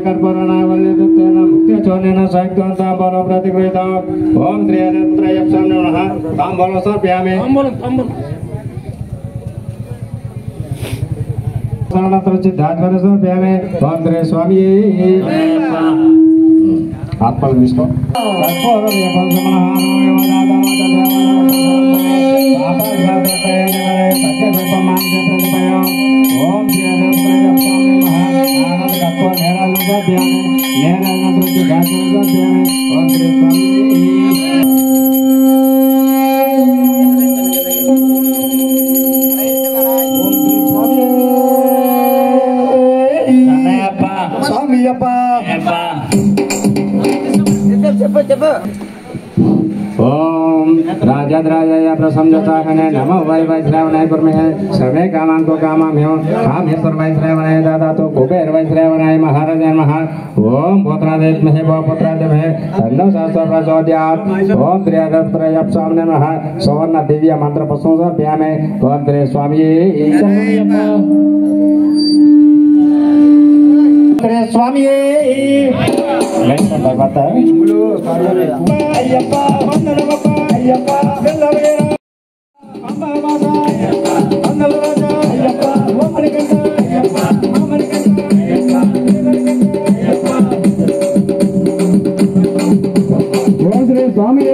కర్పూరణ ముక్తిచోర్ణ సాయుక్తంతాంబోలో ప్రతిగృహీతం ఓం శ్రీ హరరుద్రాయ్యప్ప స్వామి నమః తాంబూలం సమర్పయామి సమర్పయామి ఓం శ్రీ స్వామి ఆత్మలు తీసుకో ఓం శ్రీ స్వామి ओम राजाय प्रसन्नताहने नमो वै वैश्रवणाय कुर्महे सर्वे कामान् को कामाम्यो कामेश्वर वैश्रवणाय ददातु कुबेर वैश्रवणाय महाराज नमः ओम पुत्रादेवमहे पुत्रादेवमहे तन्नो शास्त्र प्रचोदयात् ओम त्र्ययप्साम नमः सवर्ण दिव्य मंत्र पुष्पसमर्पयामि ओम त्रे स्वामी स्वामी అయ్యప్ప వందనమప్ప అయ్యప్ప వెళ్ళవేరా అంబమాస వందనరాజా అయ్యప్ప ఓమనికంట అయ్యప్ప ఓమనికంట అయ్యప్ప ఓం శ్రీ స్వామి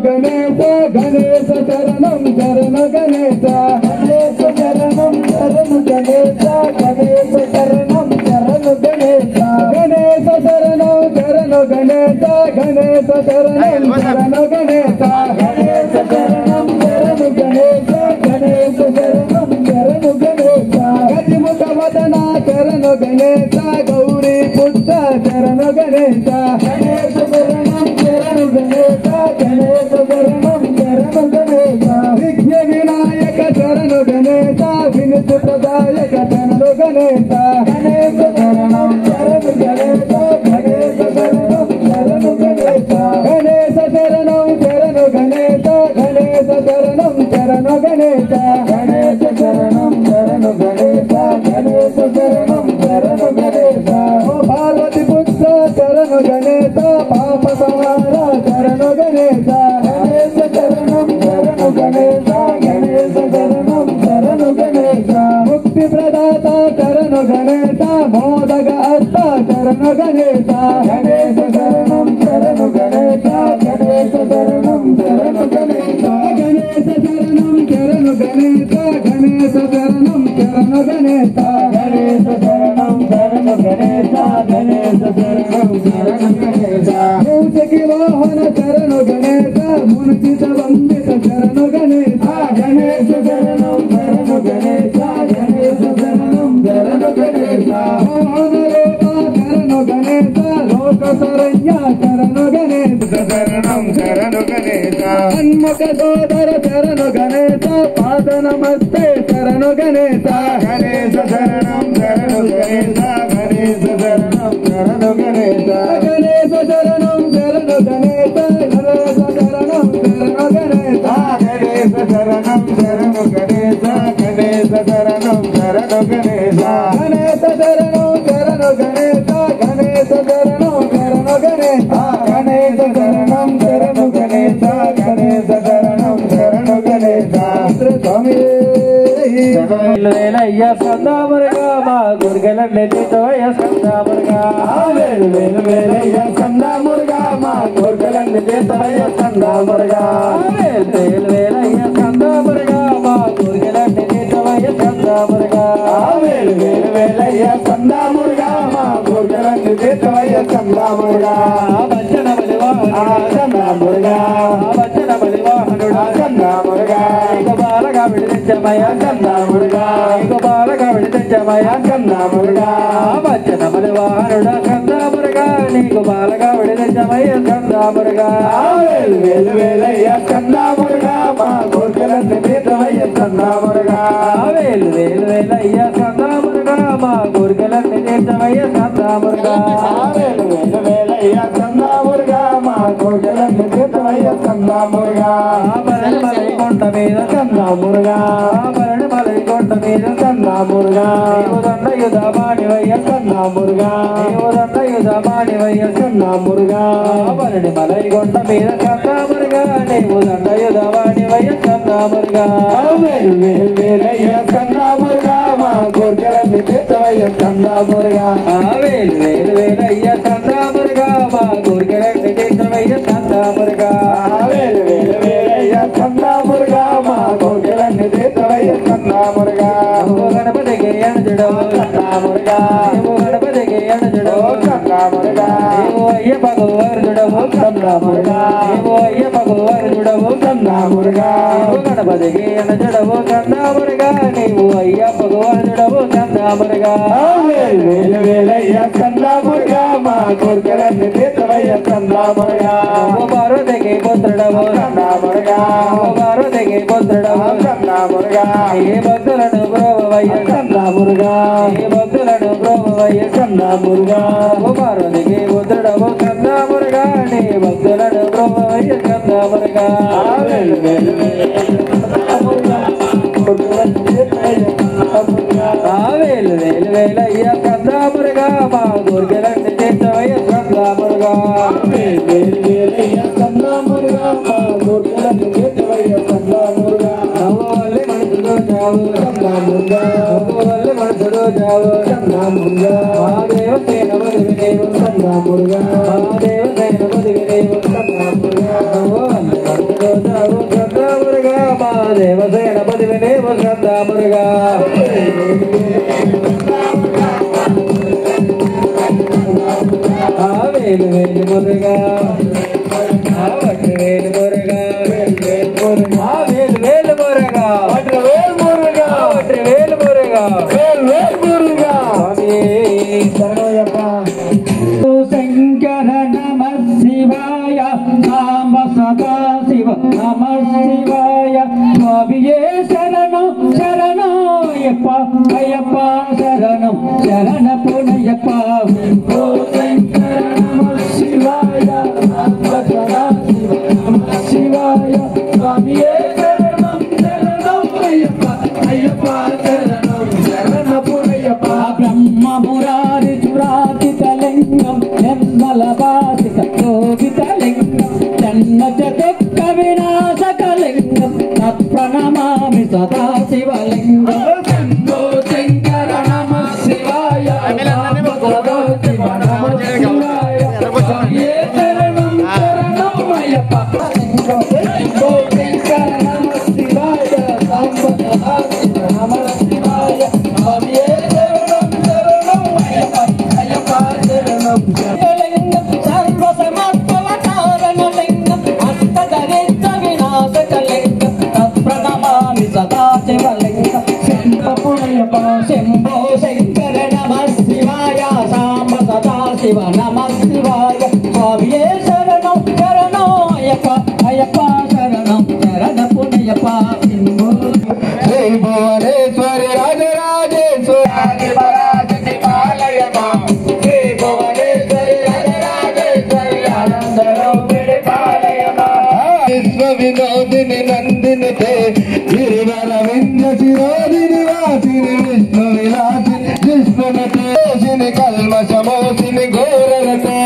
గణేశ గణేశ శరణం శరణ గణేశ గణేశ శరణం శరణు గణేశ గణేశ శరణం శరణు గణేశ గణేశ శరణం శరణు గణేశ గణేశ శరణం శరణు గణేశ గణేశ శరణం శరణు గణేశ గణేశ శరణం శరణు గణేశ గజముఖ వదన శరణు గణేశ గౌరీ పుత్ర శరణు గణేశ గణేశ శరణం శరణు గణేశ గణేశ శరణం శరణు గణేశ విఘ్న వినాయక శరణు గణేశ వినుత ప్రదాయక శరణు గణేశ గణేశ శరణం శరణు గణేశ గణేశ శరణం శరణు గణేశ గణేశ శరణం శరణు గణేశ గణేశ శరణం శరణు గణేశ గణేశ శరణం శరణు గణేశ గణేశ శరణం శరణు గణేశ ఓ పార్వతి పుత్ర శరణు గణేశ పాప సంహార శరణు గణేశ గణేశ శరణం శరణు గణేశ గణేశ శరణం శరణు గణేశ ముక్తి ప్రదాత శరణు గణేశ మోదక అష్ట శరణు గణేశ గణేశ శరణం శరణు గణేశ గణేశ శరణం శరణు గణేశ గణేశ శరణం శరణు గణేశ గణేశ శరణం శరణు గణేశ గణేశ శరణం శరణు గణేశ గణేశ శరణం శరణు గణేశ మూషకి వాహన శరణు గణేశ మునిత వందిత శరణు గణేశ గణేశ శరణం శరణు గణేశ గణేశ శరణం శరణు గణేశ శరణు గణేశ లోక శరణ్య శరణు గణేశ శరణం శరణు గణేశ హన్ముఖ సోదర శరణు గణేశ పాద నమస్తే శరణు గణేశ గణేశ శరణం శరణు గణేశ గణేశ శరణం శరణు గణేశ గణేశ శరణం శరణు గణేశ గణేశ శరణం శరణు గణేశ గణేశ శరణం శరణు గణేశ గణేశ శరణం శరణు గణేశ గణేశ శరణం శరణు గణేశ గణేశ శరణం శరణు గణేశ గణేశ శరణం శరణు గణేశ గణేశ శరణం శరణు గణేశ స్వామి వేలయ్య సందామురుగా మా గురిగెలన్నీ తీతవయ్య సందామురుగా వేలయ్య సందామురుగా మా గురిగెలన్నీ తీతవయ్య సందామురుగా వేలయ్య సందామురుగా మా గురిగెలన్నీ తీతవయ్య సందామురుగా వేలయ్య సందామురుగా మా గురిగెలన్నీ తీతవయ్య సందామురుగా భజన బలివాహనుడా సందామురుగా భజన బలివాహనుడా సందామురుగా బాలగా విడిదించమయ్య సందామురుగా బాలగా విడిదించమయ్య సందామురుగా భజన బలివాహనుడా సందామురుగా నీకు బాలగా విడిదించమయ్య సందామురుగా వేలయ్య సందామురుగా మా గురిగెలన్నీ తీతవయ్య సందామురుగా వేలయ్య సందామురుగా మా గురిగెలన్నీ తీతవయ్య సందామురుగా వేలయ్య సందామురుగా మా గురిగెలన్నీ తీతవయ్య సందామురుగా మలై కొండ మీద సందామురుగా కొండ మీద సందామురుగా దండయుధమాణివయ్య సందామురుగా దండయుధమాణివయ్య సందామురుగా మలై కొండ మీద సందామురుగా నీవు దండయుధమాణివయ్య సందామురుగా వేలయ్య సందామురుగా తీర్థమయ్య చందా మురుగా వేలు వేలు వేలయ్య చందా మురుగా మా కోరికలన్నీ తీర్థమయ్య చందా మురుగా వేలు వేలు వేలయ్య చందా మురుగా మా కోరికలన్నీ తీర్థమయ్య చందా మురుగా గణపతికి ఎనజుడో చందా మురుగా గణపతికి ఎనజుడో చందా మురుగా అయ్య భగవర్జుడవు చందా మురుగా అయ్య భగవర్జుడవు చందా మురుగా గణపతికి ఎనజుడవు చందా మురుగా నీవు అయ్య భగవర్జుడవు చందా మురుగా వేలు వేలయ్య చందా మురుగా మా కోరికలన్నీ తీర్థమయ్య చందా మురుగా పార్వతికి పుత్రుడవు చందా మురుగా పార్వతికి పుత్రుడవు చందా మురుగా ఏ భక్తులను బ్రోవయ్య చందా మురుగా ఏ భక్తులను బ్రోవయ్య చందా మురుగా పార్వతికి పుత్రుడవు చందా మురుగా నీ భక్తులను బ్రోవయ్య చందా మురుగా వేలు వేలు వేలు వేలు వేలయ్య చందా మురుగా మా కోరికలన్నీ తీర్థమయ్య చందా మురుగా వేలు వేలు వేలయ్య చందా మురుగా మా కోరికలన్నీ తీర్థమయ్య చందా మురుగా నవ్వులే మనసులో జావు చందా మురుగా నవ్వులే మనసులో జావు చందా మురుగా మహాదేవ సేన మదివి నీవు చందా మురుగా మహాదేవ సేన మదివి నీవు చందా మురుగా నవ్వులే మనసులో జావు చందా మురుగా మహాదేవ సేన మదివి నీవు చందా మురుగా వేలు వేలు మురుగా వేలు మురుగా వేలు వేలు మురుగా వేలు మురుగా వేలు మురుగా వేలు వేలు మురుగా శంకర నమ శివాయ నామ సదా శివ నమ శివాయ స్వామియే శరణం శరణయ్యప్ప అయ్యప్ప శరణం శరణ పునయ్యప్ప ఓ శంకర నమ శివాయ నామ సదా శివ నమ శివాయ స్వామియే శరణం శరణం అయ్యప్ప అయ్యప్ప శరణం శరణ పునయ్యప్ప బ్రహ్మ మురారి చురాకితలింగం నిర్మల వాసిక యోగితలింగం జన్మ చతుక్క వినాశకలింగం తత్ప్రణమామి సదా శివలింగం శంభో శంకర నమ శివాయ సదా శివ నమ శివాయ స్వామియే శరణం శరణమయ్యప్ప శంభో శంకర నమ శివాయ సదా శివ నమ శివాయ స్వామియే శరణం శరణమయ్యప్ప అయ్యప్ప శరణం శివలింగం సర్వసమర్పవతారణలింగం అష్టదరిద్ర వినాశకలింగం తత్ప్రణమామి సదా శివలింగం శంభపుణ్యప శంభో శంకర నమ శివాయ సాంబ సదా శివ నమ శివాయ స్వామియే శరణం శరణయ్యప్ప అయ్యప్ప శరణం శరణ పుణ్యప శంభో శ్రీ భువనేశ్వరి రాజరాజేశ్వరి పరాశక్తి పాలయమ శ్రీ భువనేశ్వరి రాజరాజేశ్వరి ఆనందరూపిణి పాలయమ విశ్వ వినోదిని నందిని తే గిరివర వింధ్య శిరోదిని వాసిని విష్ణు విలాసిని విష్ణుని కల్మషమోసిని ఘోరరతే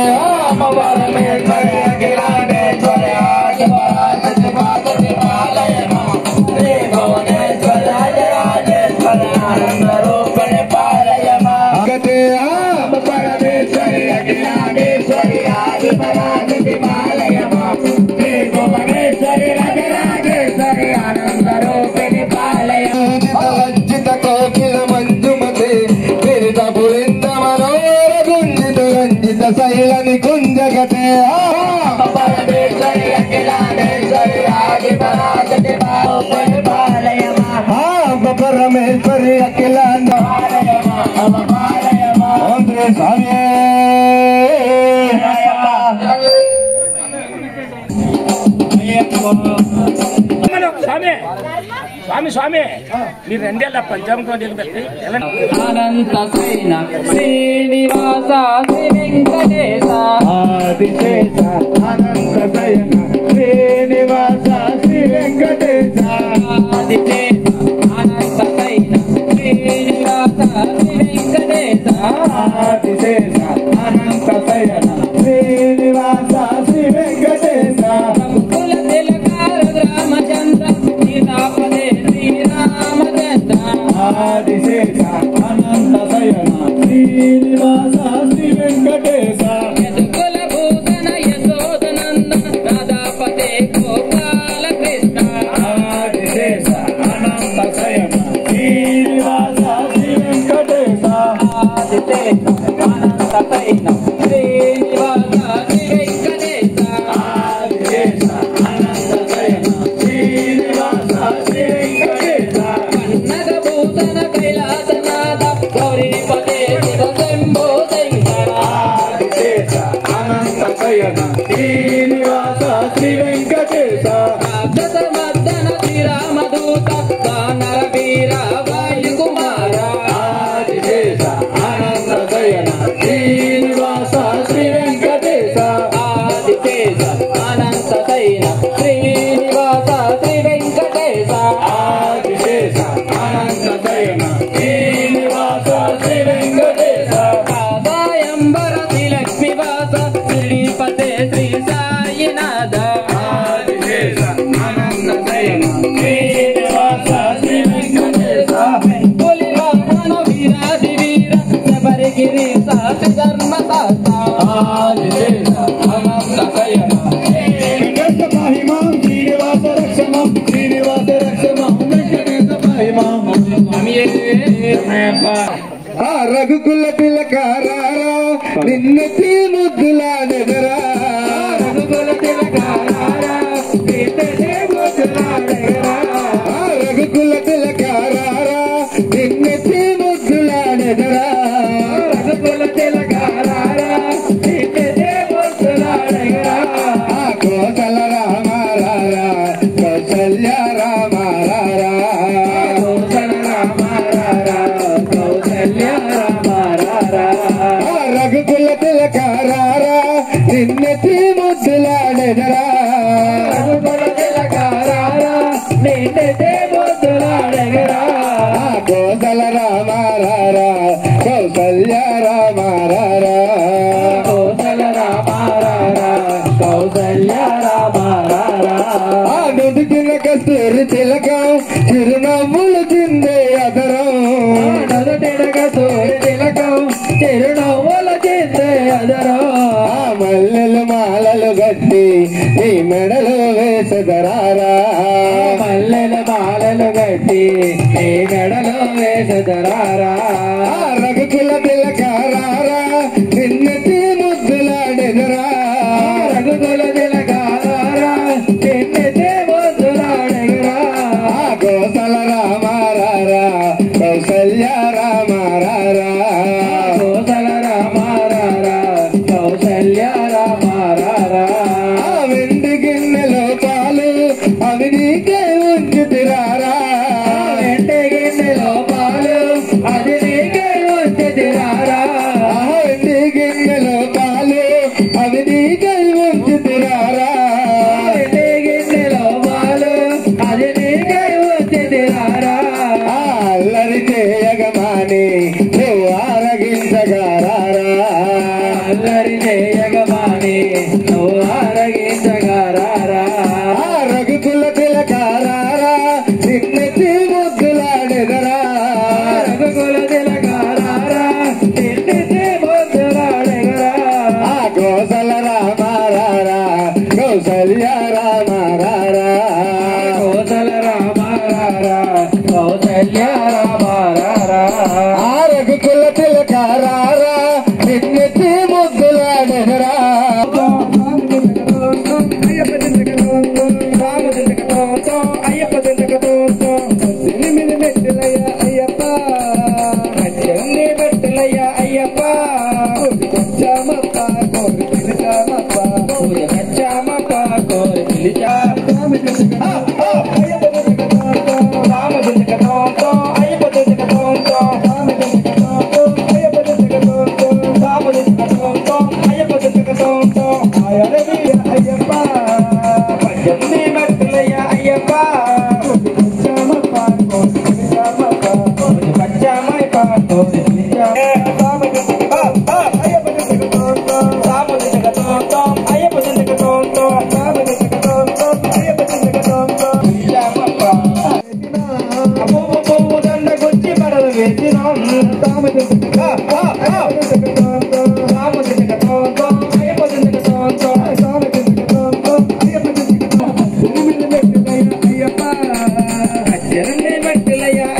అమ్మవారమేశ్వరి అఖిలాండేశ్వరి ఆది పరాశక్తి పార్వతి పాలయమ శ్రీ భువనేశ్వరి రాజరాజేశ్వరి ఆనందరూపిణి పాలయమ గతే పరమేశ్వరి అఖిలాండేశ్వరి ఆది పరాశక్తి పాలయమ శ్రీ భువనేశ్వరి రాజరాజేశ్వరి ఆనందరూపిణి పాలయమ లజ్జిత కోకిల మంజుమతి విరిత పులింద మనోర గుంజిత రంజిత శైలని కుంజగతే పరమేశ్వరి అఖిలాండేశ్వరి ఆది పరాశక్తి పాలయమ పరమేశ్వరి అఖిలాండ పాలయమ ఓం శ్రీ స్వామి స్వామి స్వామి మీరు రెండేళ్ళ పంచాంగం నిలబెట్టి అనంత శ్రీన శ్రీనివాస శ్రీ వెంకటేశ ఆదిశేష అనంత శయన శ్రీనివాస శ్రీ వెంకటేశ ఆదిశేష అనంత శయన శ్రీనివాస శ్రీ వెంకటేశ ఆదిశేష అనంత శయన శ్రీనివాస శ్రీ వెంకటేశ కుల తిలకార రామచంద్ర సీతాపదే శ్రీరామచంద్ర ఆదిశేష అనంత శయన శ్రీనివాస శ్రీ వెంకటేశ మద్దన శ్రీరామదూత వానర వీర వాయుకుమార ఆదిశేష ఆనంద శయన శ్రీనివాస శ్రీ వెంకటేశ ఆదిశేష అనంత శయన శ్రీనివాస శ్రీ వెంకటేశ ఆదిశేష అనంత శయన శ్రీనివాస శ్రీ వెంకటేశ కాదాయంబర శ్రీ లక్ష్మీవాస శ్రీపతే శ్రీ సాయినాథ ఆదిశేష అనంత శయన శ్రీనివాస శ్రీ వెంకటేశ పులివాహన వీరాది వీర శబరిగిరి సాక్షి ధర్మశాస్త్ర ఆదిశేష అనంత శయన శ్రీనివాస రక్షమం శ్రీనివాస రక్షమం వెంకటేశ మహిమం ఆ రఘుకుల తిలకారారా నిన్నటి ముద్దులాడెదరా రఘుకుల తిలకారారా నిన్నటి ముద్దులాడెదరా ఆ రఘుకుల తిలకారారా నిన్నటి ముద్దులాడెదరా రఘుకుల తిలకారారా నిన్నటి ముద్దులాడెదరా ఆ కోసల రామారారా కౌసల్య రామారారా కౌసల రామారారా కౌసల్య రామారారా ఆ రఘుకుల తిలకారారా నిన్నటి ముద్దులాడెదరా రఘుకుల తిలకారారా నిన్నటి ముద్దులాడెదరా ఆ కోసల రామారారా కౌసల్య రామారారా కౌసల రామారారా కౌసల్య రామారారా ఆ నుదుటిన కస్తూరి తిలకం చిరునవ్వులు చిందే అదరం నదుటినక సూర్య తిలకం చిరునవ్వుల చిందే అదరం ఆ మల్లెలు మాలలు గట్టి నీ మెడలో వేసదరారా మల్లెల మాలలు గట్టి నీ మెడలో వేసదరారా ఆ రఘుకుల తిలకారారా నిన్నటి ముద్దులాడెదరా రఘుకుల తిలకారారా నిన్నటి ముద్దులాడెదరా ఆ కోసల రామారారా కౌసల్య రామారారా కోసల రామారారా కౌసల్య రామారారా ఆ వెండి గిన్నెలో పాలు అవి నీకే ఉంచుతిరారా వెండి గిన్నెలో పాలు అది నీకే ఉంచుతిరారా ఆ వెండి గిన్నెలో పాలు అవి నీకే ఉంచుతిరారా వెండి గిన్నెలో పాలు అది నీకే ఉంచుతిరారా ఆ అల్లరి చేయగమాని నువ్వు ఆరగించగారారా అల్లరి చేయగమాని నువ్వు ఆరగించగారారా ఆ రఘుకుల తిలకారారా నిన్నటి ముద్దులాడెదరా రఘుకుల తిలకారారా నిన్నటి ముద్దులాడెదరా ఆ కోసల రామారారా కౌసల్య రామారారా కోసల రామారారా కౌసల్య రామారారా ఆ రఘుకుల తిలకారారా నిన్నటి ముద్దులాడెదరా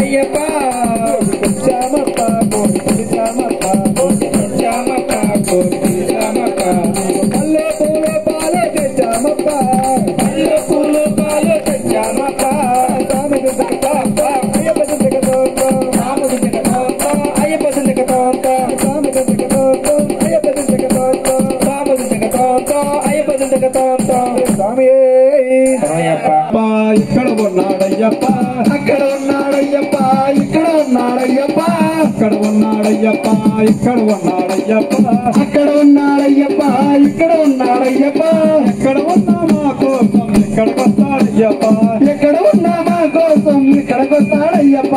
అయ్యప్ప స్వామి ఇక్కడ ఉన్నాడయ్యప్ప అక్కడ ఉన్నాడయ్యప్ప ఇక్కడ ఉన్నాడయ్యప్ప అక్కడ ఉన్నాడయ్యప్ప ఇక్కడ ఉన్నాడయ్యప్ప అక్కడ ఉన్నాడయ్యప్ప ఇక్కడ ఉన్నాడయ్యప్ప ఎక్కడ ఉన్నా మా కోసం ఇక్కడికి వస్తాడయ్యప్ప ఎక్కడ ఉన్నా మా కోసం ఇక్కడికి వస్తాడయ్యప్ప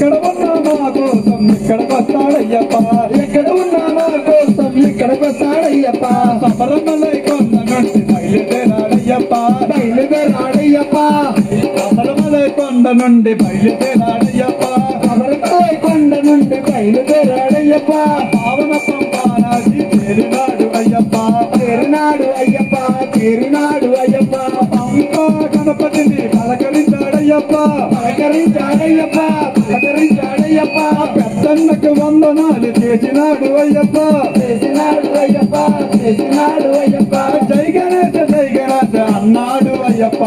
ఎక్కడ ఉన్నా మా కోసం ఇక్కడికి వస్తాడయ్యప్ప ఎక్కడ ఉన్నా మా కోసం ఇక్కడికి వస్తాడయ్యప్ప శబరిమలై కొండ నుండి బయలుదేరాడయ్యప్ప బయలుదేరాడయ్యప్ప శబరిమలై కొండ నుండి బయలుదేరాడయ్యప్ప శబరిమలై కొండ నుండి బయలుదేరాడయ్యప్ప పావన పంపారాజి చేరినాడు అయ్యప్ప చేరినాడు అయ్యప్ప చేరినాడు అయ్యప్ప పంపా గణపతిని పలకరించాడయ్యప్ప పలకరించాడయ్యప్ప పలకరించాడయ్యప్ప పెద్దన్నకు వందనాలు చేసినాడు అయ్యప్ప చేసినాడు అయ్యప్ప చేసినాడు అయ్యప్ప జై గణేశ అన్నాడు అయ్యప్ప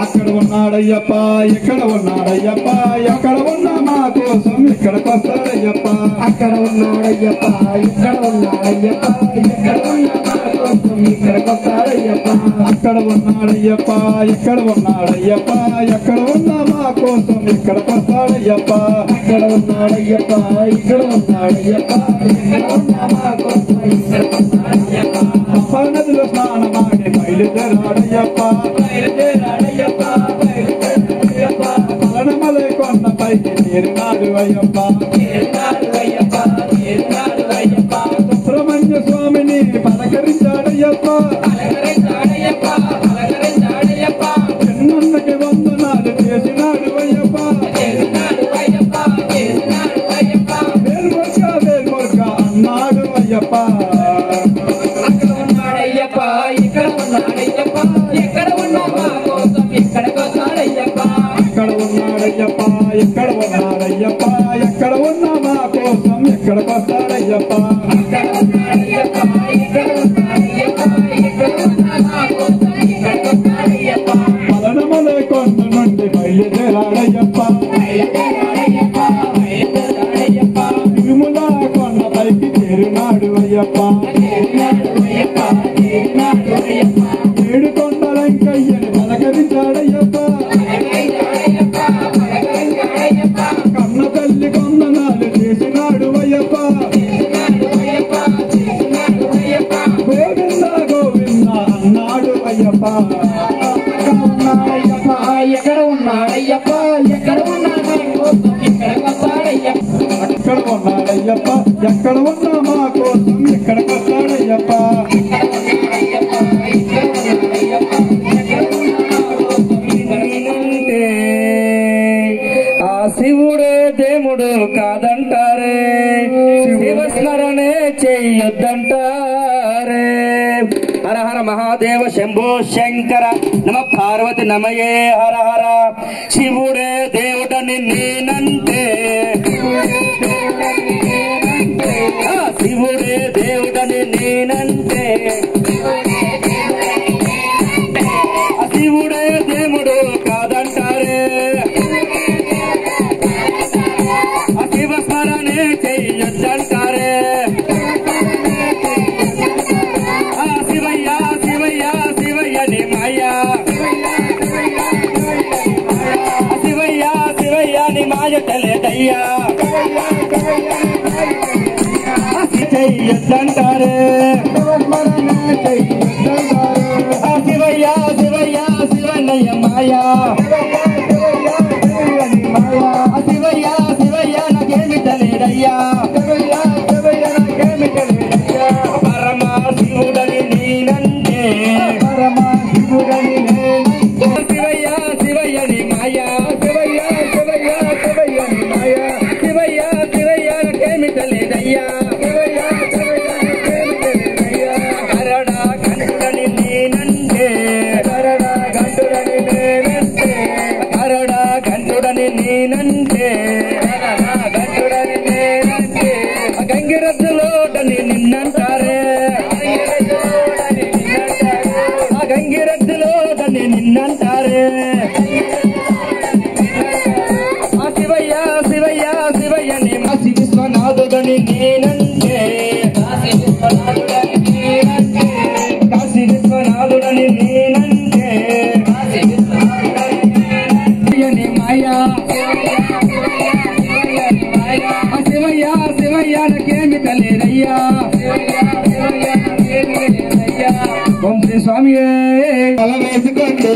అక్కడ ఉన్నాడయ్యప్ప ఇక్కడ ఉన్నాడయ్యప్ప ఎక్కడ ఉన్నా మా కోసం ఇక్కడికి వస్తాడయ్యప్ప అక్కడ ఉన్నాడయ్యప్ప ఇక్కడ ఉన్నాడయ్యప్ప ఎక్కడ ఉన్నా మా కోసం ఇక్కడికి వస్తాడయ్యప్ప అక్కడ ఉన్నాడయ్యప్ప ఇక్కడ ఉన్నాడయ్యప్ప ఎక్కడ ఉన్నా మా కోసం ఇక్కడికి వస్తాడయ్యప్ప అక్కడ ఉన్నాడయ్యప్ప ఇక్కడ ఉన్నాడయ్యప్ప ఎక్కడ ఉన్నా మా కోసం ఇక్కడికి వస్తాడయ్యప్ప నదిలో స్నానమాడి బయలుదేరాడయ్యప్ప బయలుదేరాడయ్యప్ప బయలుదేరాడయ్యప్ప పలనమలై కొండపైకి చేరినాడు అయ్యప్ప చేరినాడు అయ్యప్ప చేరినాడు అయ్యప్ప సుబ్రహ్మణ్య స్వామిని పలకరించాడయ్యప్ప పలకరించాడయ్యప్ప పలకరించాడయ్యప్ప చిన్నన్నకి వందనాలు చేసినాడు అయ్యప్ప చేసినాడు అయ్యప్ప చేసినాడు అయ్యప్ప వేల్కొర్క అన్నాడు అయ్యప్ప ఇక్కడ ఉన్నాడయ్యప్ప ఎక్కడ ఉన్నా మా కోసం ఇక్కడికి వస్తాడయ్యప్ప ఇక్కడ ఉన్నాడయ్యప్ప ఎక్కడ ఉన్నాడయ్యప్ప ఎక్కడ ఉన్నా మా కోసం ఇక్కడికి వస్తాడయ్యప్ప ఇక్కడ ఉన్నాడయ్యప్ప ఇక్కడ ఉన్నాడయ్యప్ప ఎక్కడ ఉన్నా మా కోసం ఇక్కడికి వస్తాడయ్యప్ప పలనమలై కొండ నుండి బయలుదేరాడయ్యప్ప బయలుదేరాడయ్యప్ప బయలుదేరాడయ్యప్ప తిరుమల కొండపైకి చేరినాడు అయ్యప్ప ఏడు కొండలంకయ్యని పలకరించాడయ్యప్ప కన్న తల్లి కొందనాలు చేసినాడు అయ్యప్ప గోవింద గోవింద అన్నాడు అయ్యప్ప ఎక్కడ ఉన్నాడయ్యప్ప ఎక్కడ ఉన్నా ఇక్కడికి వస్తాడయ్యప్ప అక్కడ ఉన్నాడయ్యప్ప ఎక్కడ ఉన్నా మా కోసం ఇక్కడికి వస్తాడయ్యప్ప ఆ శివుడే దేవుడు కాదంటారే శివస్మరణే చెయ్యొద్దంటారే హర హర మహాదేవ శంభో శంకర నమ పార్వతి నమయే హర హర శివుడే దేవుడని నేనంటే శివుడే దేవుడని నేనంటే శివుడే దేవుడు కాదంటారే శివస్మరణే చెయ్యొద్దంటారే శివయ్య శివయ్య శివయ్యని మాయా శివయ్య శివయ్యని మాయ తెలియదయ్యా చెయ్యొద్దంటారే శివయ్య శివయ్య శివన్నయ్య మాయా శివయ్య శివయ్య నాకేమి తెలియదయ్యా పరమ శివుడని నేనంటే శివయ్య శివయ్యని మాయా శివయ్య శివయ్య శివయ్యని మాయా శివయ్య శివయ్య నాకేమి తెలియదయ్యా స్వామి స్వామి మాల వేసుకోండి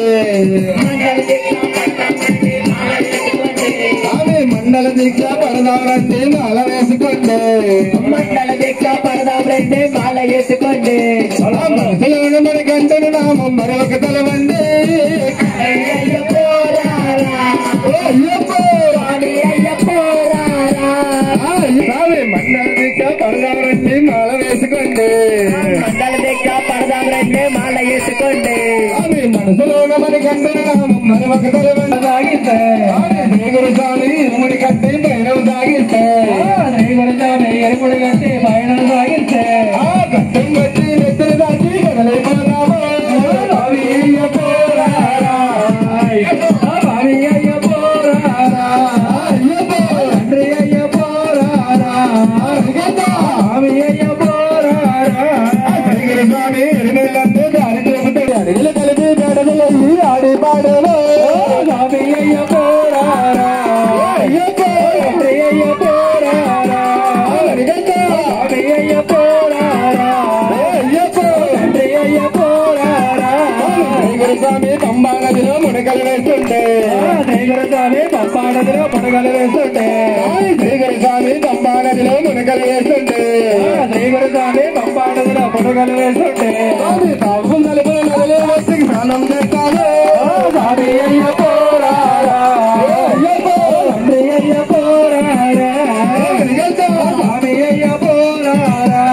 స్వామి మండల దీక్ష పడదామంటే మాల వేసుకోండి మండల దీక్ష పడదామంటే మాల వేసుకోండి మనసులోని మన గంటను నామం మరొక తలవండి స్వామి మండల దీక్ష పడదామంటే మాల వేసుకోండి మండల దీక్ష పడదామంటే మాల వేసుకోండి స్వామి మనసులోన మన గంటను నామం మరొక తలవండి సాగిస్తే గురు స్వామి ఇరుముడి కట్టి పైన సాగిస్తే గురు స్వామి ఇరుముడి కట్టి పైన సాగిస్తే కట్టం కట్టి నెత్తిన దాచి కదలైపోదాము స్వామి అయ్య పోరారా స్వామి అయ్య పోరారా తండ్రి అయ్య పోరారా స్వామి అయ్య పోరారా గురు స్వామి ఇరుముడిలంటే దారి చూపుతాడు అడిగిలు కలిపి గడదలయ్యి ఆడి పాడలు స్వామి అయ్య పోరారా తండ్రి అయ్య పోరారా స్వామి అయ్య పోరారా తండ్రి అయ్య పోరారా గురు స్వామి పంబా నదిలో మునకలు వేస్తుంటే గురు స్వామి పంబా నదిలో మునకలు వేస్తుంటే గురు స్వామి పంబా నదిలో మునకలు వేస్తుంటే గురు స్వామి పంబా నదిలో మునకలు వేస్తుంటే తాగు నలుపుల నదిలో వచ్చి స్నానం చేస్తాను స్వామి అయ్య పోరారా తండ్రి అయ్య పోరారా స్వామి అయ్య పోరారా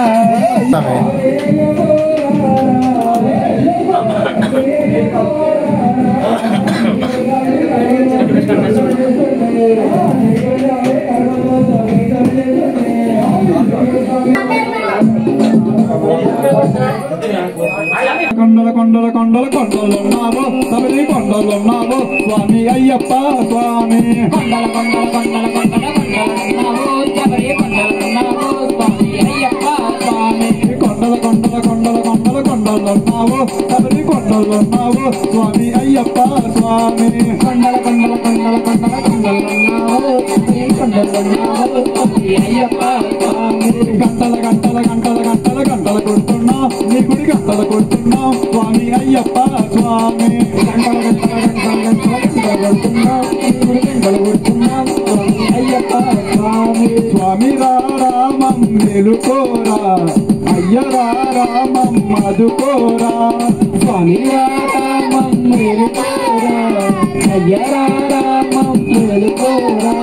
కొండల కొండల కొండల కొండలున్నాము తమిళ కొండలున్నాము స్వామి అయ్యప్ప స్వామి కొండల కొండల కొండల కొండల కొండలున్నాము శబరి కొండలున్నాము స్వామి అయ్యప్ప స్వామి కొండల కొండల కొండల కొండల కొండలున్నాము తమిళ కొండలున్నాము స్వామి అయ్యప్ప స్వామి కొండల కొండల కొండల కొండల కొండలున్నాము శబరి కొండలున్నాము స్వామి అయ్యప్ప స్వామి గంటల గంటల గంటల గంటల గంటలు కొడుతున్నాం నీ గుడి గంటలు కొడుతున్నాం స్వామి అయ్యప్ప స్వామి గంటల గంటల గంటల గంటల గంటలు కొడుతున్నాం ఇప్పుడు గంటలు కొడుతున్నాం స్వామి అయ్యప్ప స్వామి స్వామి రామం మెలుకోరా అయ్య రామం మధుకోరా స్వామి రామం మేలుకోరా అయ్య రామం మేలుకోరా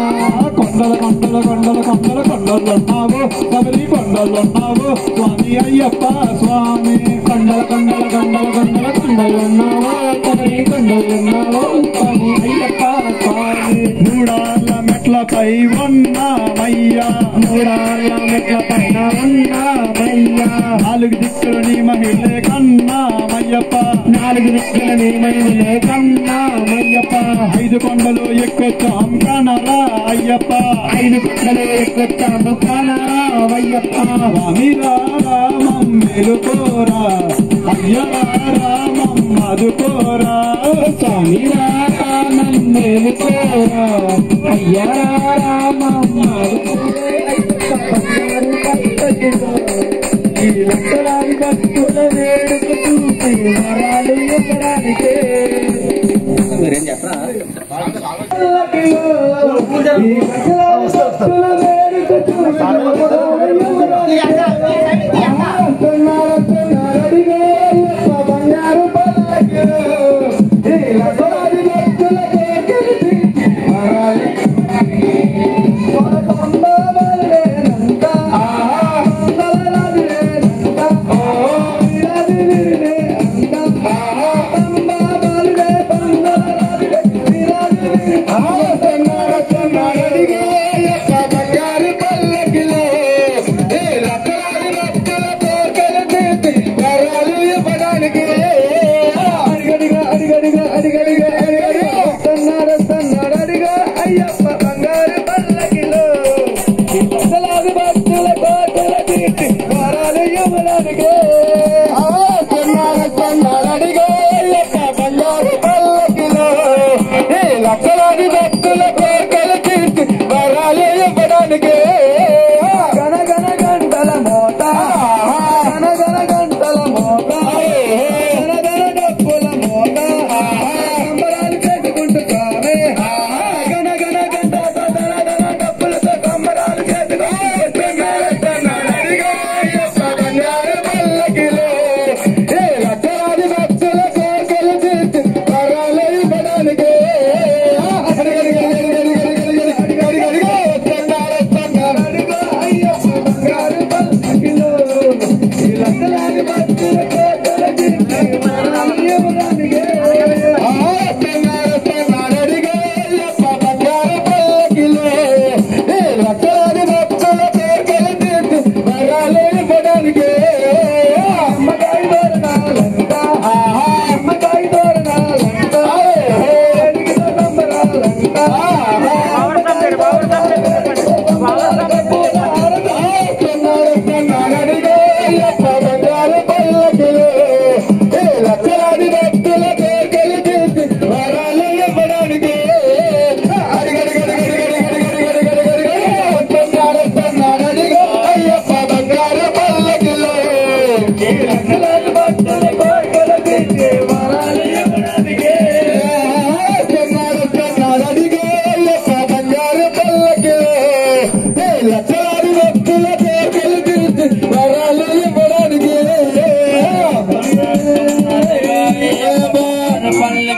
కొండల కొండల కొండల కొండల కొండలున్నావు శబరి కొండలున్నావు స్వామి అయ్యప్ప స్వామి కొండల కొండల కొండల కొండల కొండలున్నావో శబరి కొండలున్నావో స్వామి అయ్యప్ప స్వామి మూడాళ్ళ మెట్లపై ఉన్నామయ్యా మూడాళ్ళ మెట్ల పైన ఉన్నామయ్యా నాలుగు దిక్కులు నీ మహిళే కన్నామయ్యప్ప నాలుగు దిక్కుల నీ మహిళలే కన్నామయ్యప్ప ఐదు కొండలు ఎక్కుతాం కనరా అయ్యప్ప ఐదు కొండలు ఎక్కుతాము కానరావయ్యప్ప స్వామి రామం మెలుకోరా అయ్య రామం మధుకోరా స్వామి రామం మేలుకోరా అయ్య రామం ఈ లక్షలాది భక్తుల వేడుక చూసి వరాలు ఇవ్వడానికే మీరేం చెప్పరా ఈ భక్తుల వేడుక చూసి బంగారు పల్లకిలో ఈ లక్షలాది భక్తులకే కలిసి వరాలు అడిగే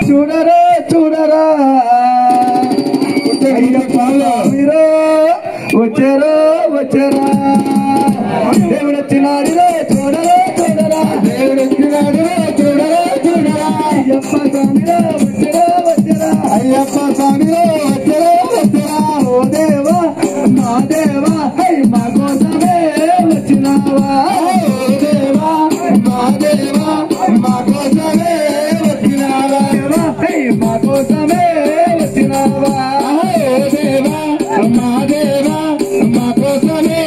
చూడరా చూడరా మీరు వచ్చారా వచ్చారా దేవుడు వచ్చినాడురా చూడరా చూడరా దేవుడు వచ్చినాడురా చూడరా చూడరా అయ్యప్ప స్వామిరా వచ్చారా వచ్చారా అయ్యప్ప స్వామిరా వచ్చారా వచ్చారా ఓ దేవా మా దేవా హై మా కోసమే వచ్చినావా ఓ దేవా మా దేవా మా కోసమే వచ్చినావా హై మా కోసమే వచ్చినావా ఓ దేవా మా దేవా మా కోసమే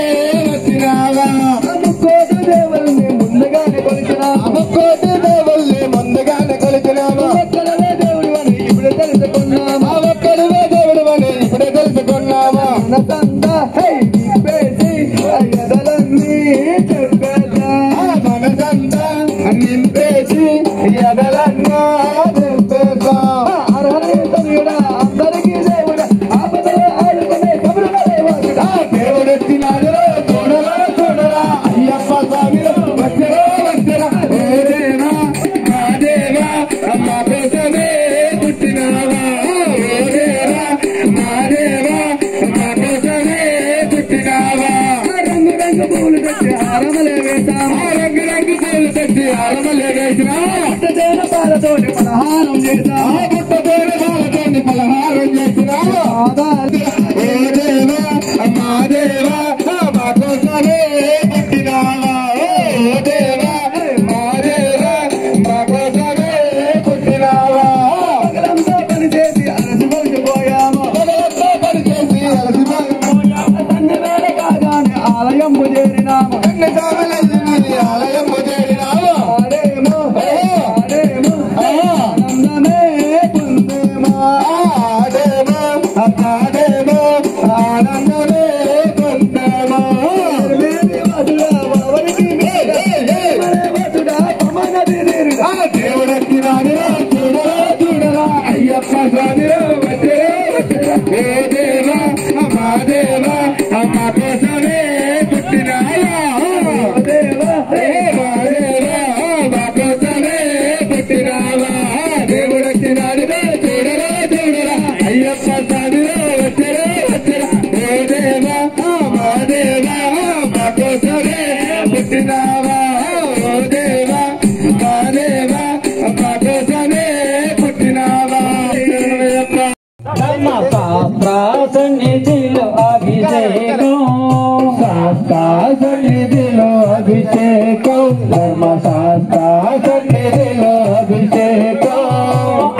వచ్చినావా అమ్మకోటి దేవుల్ని ముందుగానే కొలిచినావా అమ్మకోటి దేవుల్ని ముందుగానే కొలిచినావా ఒక్కడవే దేవుడు అని ఇప్పుడే తెలుసుకున్నావా ఒక్కడవే దేవుడు అని ఇప్పుడే తెలుసుకున్నావా మనసంతా హై నింపేసి ఎదలన్నీ చెప్పేదా మనసంతా నింపేసి ఎదలన్నా చెప్పేదా అర్హత అందరికీ దేవుడా ఆపదలో ఆడుకునే కబురుగా దేవుడా దేవుడు వచ్చినాడురా చూడరా చూడరా అయ్యప్ప స్వామిలో వచ్చరా వచ్చరా ఓ దేవా మా దేవా మా కోసమే పుట్టినావా ఓ దేవా మా దేవా మా కోసమే పుట్టినావా రంగు రంగు పూలు తెచ్చి హారమలే వేసావా రంగు రంగు పూలు తెచ్చి హారమలే వేసినా పుట్టదేన పాలతోటి పలహారం చేసావా పుట్టదేన పాలతోటి పలహారం చేసినావా ఓ దేవా మా దేవా మా కోసమే పుట్టినావా ఓ దేవా మా దేవా మా కోసమే పుట్టినావా పగలంతా పనిచేసి అలసిపోయాము పగలంతా పనిచేసి అలసిపోయాము తండ్రి వేళ కాగానే ఆలయం చేరినాము తండ్రి సామలయ్యని ఆలయం చేరినాము ఆడేమో ఆడేమో ఆనందమే పొందేమో ఆడేమో ఆడేమో ఆనందమే పొందేమో వసుడా ఎవరికి వసుడా పమనది నీరుగా దేవుడెక్కినాడురా చూడరా చూడరా అయ్యప్ప స్వామిలో వచ్చరా వచ్చరా ఏ దేవా మా దేవా మా కోసమే పుట్టినావా ఓ దేవా మా దేవా మా కోసమే పుట్టినావా దేవుడెక్కినాడురా చూడరా చూడరా అయ్యప్ప స్వామిలో వచ్చరా వచ్చరా ఓ దేవా మా దేవా మా కోసమే పుట్టినావా ఓ దేవా మా దేవా మా కోసమే పుట్టినావా శాస్త్ర సన్నిధిలో అభిషేకం శాస్త్ర సన్నిధిలో అభిషేకం ధర్మశాస్త్ర సన్నిధిలో అభిషేకం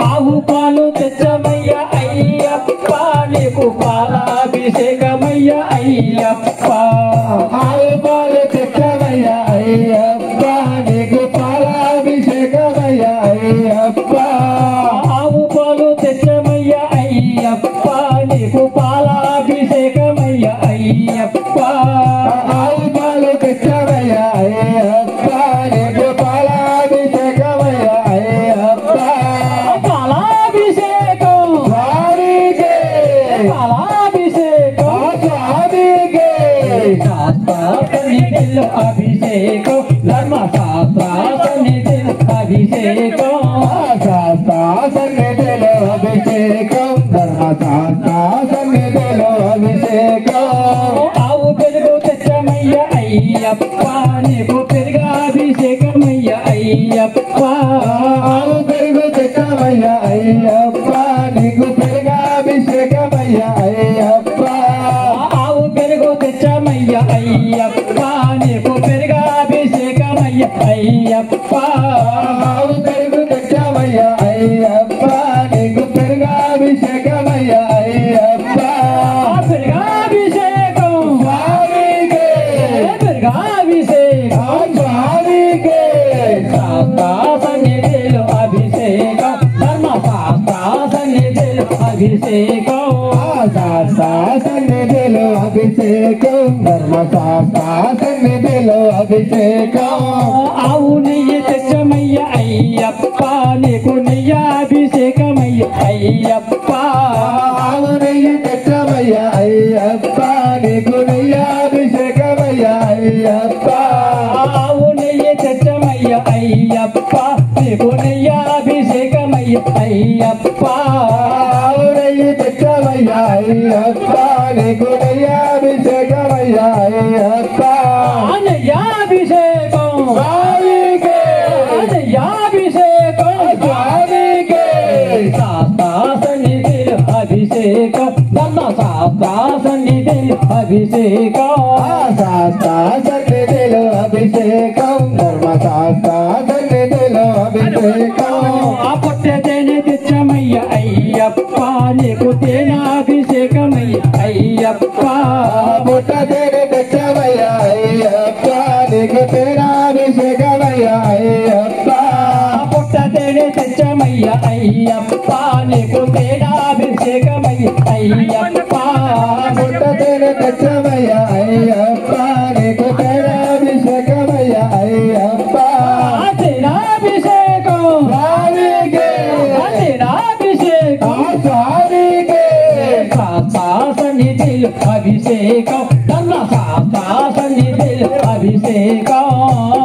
ఆవు పాలు తెచ్చమయ్య అయ్యప్ప నీకు పాలాభిషేకమయ్య అయ్యప్ప ఆవు పాలు తెచ్చమయ్య అయ్యప్ప నీకు పాలాభిషేకమయ్య అయ్యప్ప ఆవు పాలు తెచ్చమయ్య అయ్యప్ప నీకు పాలాభిషేకమయ్య అయ్యప్ప ఆవు పాలు తెచ్చమయ్య అయ్యప్ప నీకు పాలాభిషేకమయ్య అయ్యప్ప పాలాభిషేకం స్వామికే పాలాభిషేకం స్వామికే శాస్త్ర సన్నిధిలో అభిషేకం ధర్మశాస్త్ర సన్నిధిలో అభిషేకం శాస్త్ర సన్నిధిలో అభిషేకం ధర్మశాస్త్ర సన్నిధిలో అభిషేకం ఆవు పెరుగు తెచ్చమయ్య అయ్యప్ప నీకు పెరుగాభిషేకమయ్య అయ్యప్ప ఆవు పెరుగు తెచ్చమయ్య అయ్యప్ప నీకు పెరుగాభిషేకమయ్య అయ్యప్ప ఆవు పెరుగు తెచ్చమయ్య అయ్యప్ప నీకు పెరుగాభిషేకమయ్య అయ్యప్ప ఆవు పెరుగు తెచ్చమయ్య అయ్యప్ప నీకు పెరుగాభిషేకమయ్య అయ్యప్ప పెరుగాభిషేకం స్వామికే పెరుగాభిషేకం స్వామికే శాస్త్ర సన్నిధిలో అభిషేకం ధర్మశాస్త్ర సన్నిధిలో అభిషేకం శాస్త్ర సన్నిధిలో అభిషేకం ధర్మశాస్త్ర సన్నిధిలో అభిషేకం ఆవు నెయ్యి అయ్యప్ప ఆవు నెయ్యి తెచ్చమయ్య అయ్యప్ప నీకు నెయ్యాభిషేకమయ్య అయ్యప్ప ఆవు నెయ్యి తెచ్చమయ్య అయ్యప్ప నీకు నెయ్యాభిషేకమయ్య అయ్యప్ప ఆవు నెయ్యి తెచ్చమయ్య అయ్యప్ప నీకు నెయ్యాభిషేకమయ్య అయ్యప్ప నెయ్యాభిషేకం స్వామికే నెయ్యాభిషేకం స్వామికే శాస్త్ర సన్నిధిలో అభిషేకం ధర్మ శాస్త్ర సన్నిధిలో అభిషేకం శాస్త్ర సన్నిధిలో అభిషేకం ధర్మ శాస్త్ర సన్నిధిలో అభిషేకం ఆ పొట్టేనే తెచ్చమయ్య అయ్యప్ప నీకు తేనాభిషేకమయ్య అయ్యప్ప పొట్టేనే తెచ్చమయ్య అయ్యప్ప నీకు తేనాభిషేకమయ్య అయ్యప్ప పొట్టేనే తెచ్చమయ్య అయ్యప్ప నీకు తేనాభిషేకమయ్య అయ్యప్ప పొట్టేనే తెచ్చమయ్య అయ్యప్ప నీకు తేనాభిషేకమయ్య అయ్యప్ప తేనాభిషేకం స్వామికే తేనాభిషేకం స్వామికే శాస్త్ర సన్నిధిలో అభిషేకం ధర్మ శాస్త్ర సన్నిధిలో అభిషేకం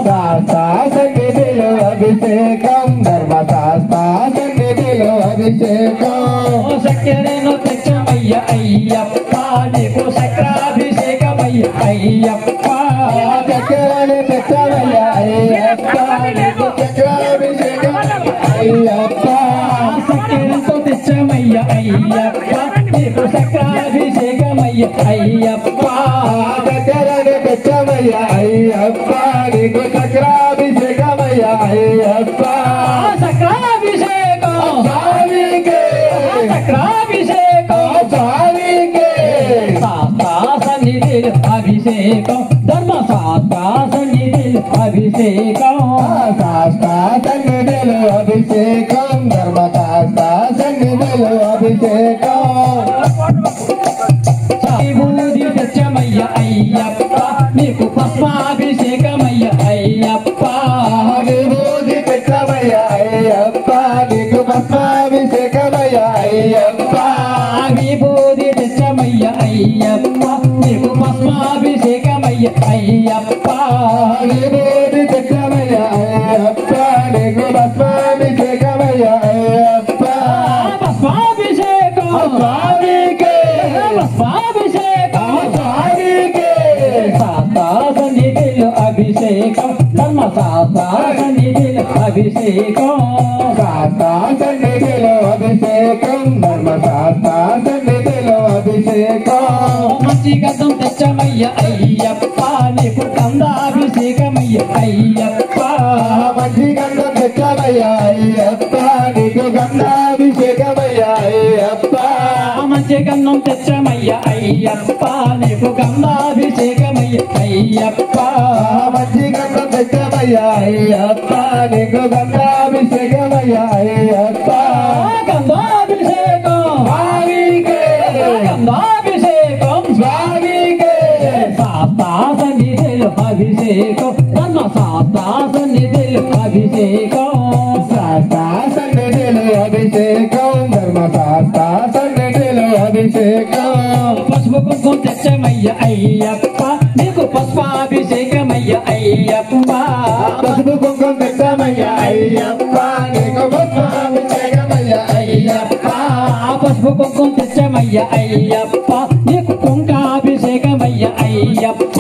శాస్త్ర సన్నిధిలో అభిషేకం ధర్మ శాస్త్ర సన్నిధిలో అభిషేకం చక్కెరను తెచ్చమయ్య అయ్యప్ప నీకు చక్రాభిషేకమయ్య అయ్యప్ప చక్కెరను తెచ్చమయ్య అయ్యప్ప నీకు చక్రాభిషేకమయ్య అయ్యప్ప చక్కెరతో తెచ్చమయ్య అయ్యప్ప నీకు చక్రాభిషేకమయ్య అయ్యప్ప చక్కెరను తెచ్చమయ్య అయ్యప్ప నీకు చక్రాభిషేకమయ్య అయ్యప్ప చక్రాభిషేకం స్వామికే చక్రాభిషేకం స్వామికే శాస్త్ర సన్నిధిలో అభిషేకం ధర్మ శాస్త్ర సన్నిధిలో అభిషేకం శాస్త్ర సన్నిధిలో అభిషేకం ధర్మ శాస్త్ర సన్నిధిలో అభిషేకం విభూది తెచ్చమయ్య అయ్యప్ప నీకు పద్మాభిషేకమయ్య అయ్యప్ప విభూది తెచ్చమయ్య అయ్యప్ప నీకు పద్మాభిషేకమయ్య అయ్యప్ప విభూది తెచ్చమయ్య అయ్యప్ప నీకు పద్మాభిషేకమయ్య అయ్యప్ప విభూది తెచ్చమయ్య అయ్యప్ప నీకు పద్మాభిషేకమయ్య అయ్యప్ప పద్మాభిషేకం స్వామికే పద్మాభిషేకం స్వామికే శాస్త్ర సన్నిధిలో అభిషేకం ధర్మ శాస్త్ర సన్నిధిలో అభిషేకం శాస్త్ర సన్నిధిలో అభిషేకం ధర్మ శాస్త్ర సన్నిధిలో అభిషేకం మంచి గతం తెచ్చమయ్య అయ్యప్ప నీకు గంధాభిషేకమయ్య అయ్యప్ప మంచి గంధం తెచ్చమయ్య అయ్యప్ప నీకు గంధాభిషేకమయ్య అయ్యప్ప మంచి గంధం తెచ్చమయ్య అయ్యప్ప నీకు గంధాభిషేకమయ్య అయ్యప్ప మంచి గంధం తెచ్చమయ్య అయ్యప్ప నీకు గంధాభిషేకమయ్య అయ్యప్ప గంధాభిషేకం స్వామికే గంధాభిషేకం స్వామికే శాస్త్ర సన్నిధిలో అభిషేకం ధర్మ శాస్త్ర సన్నిధిలో అభిషేకం శాస్త్ర సన్నిధిలో అభిషేకం ధర్మ శాస్త్ర సన్నిధిలో అభిషేకం పసుపు కుంకుమ తెచ్చమయ్య అయ్యప్ప నీకు పసుపాభిషేకమయ్య అయ్యప్ప పసుపు కుంకుమ తెచ్చమయ్య అయ్యప్ప నీకు పసుపాభిషేకమయ్య అయ్యప్ప పసుపు కుంకుమ తెచ్చమయ్య అయ్యప్ప నీకు కుంకాభిషేకమయ్య అయ్యప్ప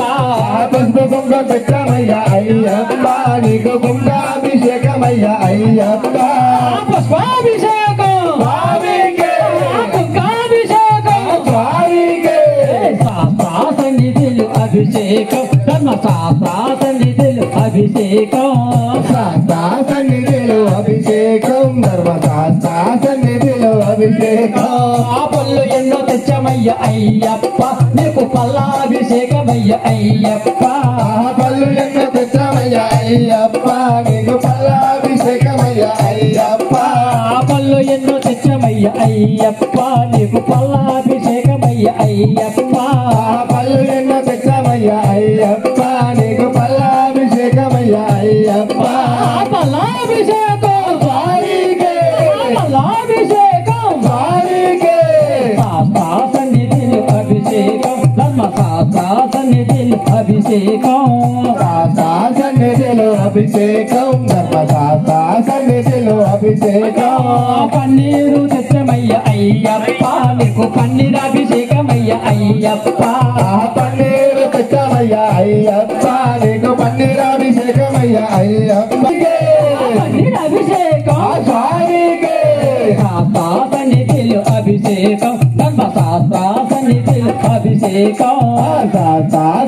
పసుపు కుంకుమ తెచ్చమయ్య అయ్యప్ప నీకు కుంకాభిషేకమయ్య అయ్యప్ప పసుపాభిషేకం స్వామికే కుంకాభిషేకం స్వామికే శాస్త్ర సన్నిధిలో అభిషేకం ధర్మ శాస్త్ర సన్నిధిలో అభిషేకం శాస్త్ర సన్నిధిలో అభిషేకం ధర్మ శాస్త్ర సన్నిధిలో అభిషేకం ఆ పళ్ళు ఎన్నో తెచ్చమయ్య అయ్యప్ప నీకు పల్లాభిషేకమయ్య అయ్యప్ప పళ్ళు ఎన్నో తెచ్చమయ్య అయ్యప్ప నీకు పల్లాభిషేకమయ్య అయ్యప్ప పళ్ళు ఎన్నో తెచ్చమయ్య అయ్యప్ప నీకు పల్లాభిషేకమయ్య అయ్యప్ప పళ్ళు ఎన్నో తెచ్చమయ్య అయ్యప్ప నీకు పల్లాభిషేకమయ్య అయ్యప్ప పల్లాభిషేకం స్వామికే పల్లాభిషేకం సన్నిధిలో అభిషేకం సన్నిధిలో అభిషేకం ధర్మశాస్త్ర సన్నిధిలో అభిషేకం పన్నీరు తెచ్చమయ్య అయ్యప్ప నీకు పన్నీరు అభిషేకమయ్య అయ్యప్ప పన్నీరు తెచ్చమయ్య అయ్యప్ప నీకు పన్నీరు అభిషేకమయ్య అయ్యప్ప పన్నీరు అభిషేకం స్వామికి శాస్త్ర సన్నిధిలో అభిషేకం ధర్మశాస్త్ర సన్నిధిలో అభిషేకం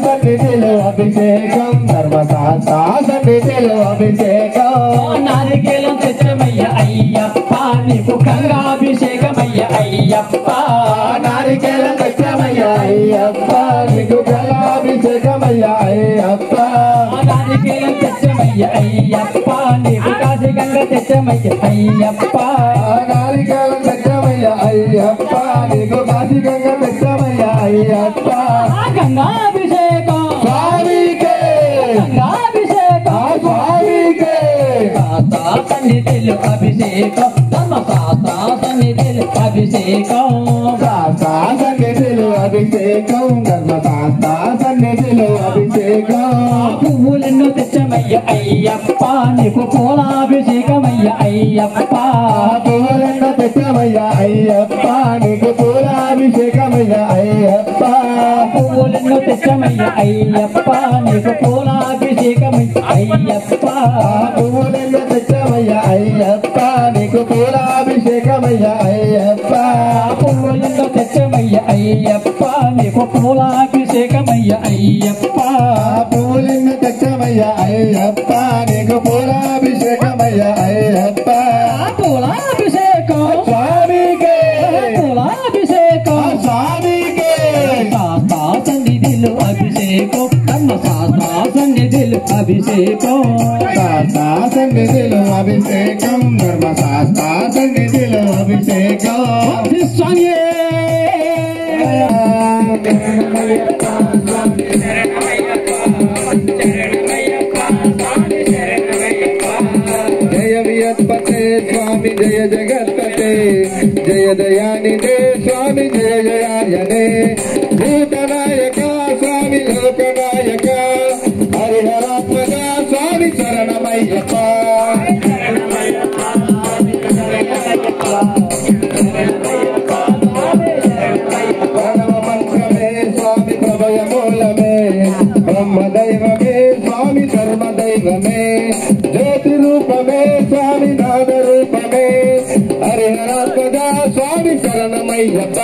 సన్నిధిలో అభిషేకం ధర్మశాస్త్ర సన్నిధిలో అభిషేకం నారికేలం తెచ్చమయ్య అయ్యప్ప నీకు గంగాభిషేకమయ్య అయ్యప్ప నారికేలం తెచ్చమయ్య అయ్యప్ప నీకు గంగాభిషేకమయ్య అయ్యప్ప నారికేలం తెచ్చమయ్య అయ్యప్ప నీకు కాశీ గంగ తెచ్చమయ్య అయ్యప్ప నారికేలం తెచ్చమయ్య అయ్యప్ప నీకు కాశీ గంగ తెచ్చమయ్య అయ్యప్ప గంగాభిషేకం స్వామికే గంగాభిషేకం స్వామికే శాస్త్ర సన్నిధిలో అభిషేకం ధర్మశాస్త్ర సన్నిధిలో అభిషేకం సన్నిధిలో అభిషేకం ధర్మశాస్త్ర సన్నిధిలో అభిషేకం పువ్వులను తెచ్చమయ్య అయ్యప్ప నీకు పూలాభిషేకమయ్య అయ్యప్ప పూలన్న తెచ్చమయ్య అయ్యప్ప నీకు పూలాభిషేకమయ్య అయ్యప్ప పువ్వులను తెచ్చమయ్య అయ్యప్ప నీకు పూలాభిషేకమయ్య అయ్యప్ప పూలన్న తెచ్చమయ్య అయ్యప్ప నీకు పూలాభిషేకమయ్య అయ్యప్ప పువ్వులను తెచ్చమయ్య అయ్యప్ప నీకు పూలాభిషేకమయ్య అయ్యప్ప పూలన్న తెచ్చమయ్య అయ్యప్ప నీకు పూలాభిషేకమయ్య అయ్యప్ప పూలాభిషేకం స్వామికే పూలాభిషేకం స్వామికే శాస్త్ర సన్నిధిలో అభిషేకం ధర్మశాస్త్ర సన్నిధిలో అభిషేకం సన్నిధిలో అభిషేకం ధర్మశాస్త్ర సన్నిధిలో అభిషేకం స్వామి జయ వియత్పతే స్వామి జయ జగత్పతే జయ దయానిదే స్వామి జయ జయాయనే భూతనాయక స్వామి లోకనాయక హరిహరాత్మక స్వామి శరణమయ్యప్ప ప్రణవ మంత్రమే స్వామి ప్రభయ మూలమే బ్రహ్మదైవమే స్వామి ధర్మదైవమే జ్యోతి రూపమే స్వామి నాద రూపమే హరిహరాత్మక స్వామి శరణమయ్యప్ప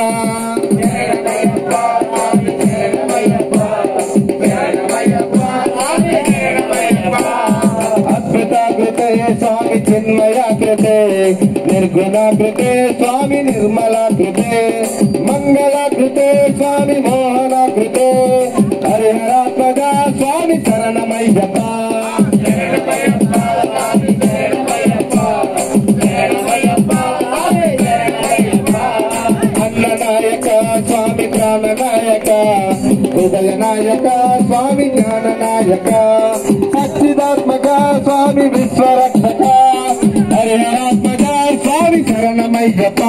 అద్భుతాకృతే స్వామి చిన్మయాకృతే నిర్గుణాకృతే స్వామి నిర్మలాకృతే మంగళాకృతే స్వామి మోహనాకృతే హరిహరాత్మక స్వామి శరణమయ్యప్ప అన్ననాయక స్వామి ప్రాణనాయక హృదయనాయక స్వామి జ్ఞాననాయక సచ్చిదాత్మక స్వామి విశ్వరక్షక హరిహరాత్మక స్వామి శరణమయ్యప్ప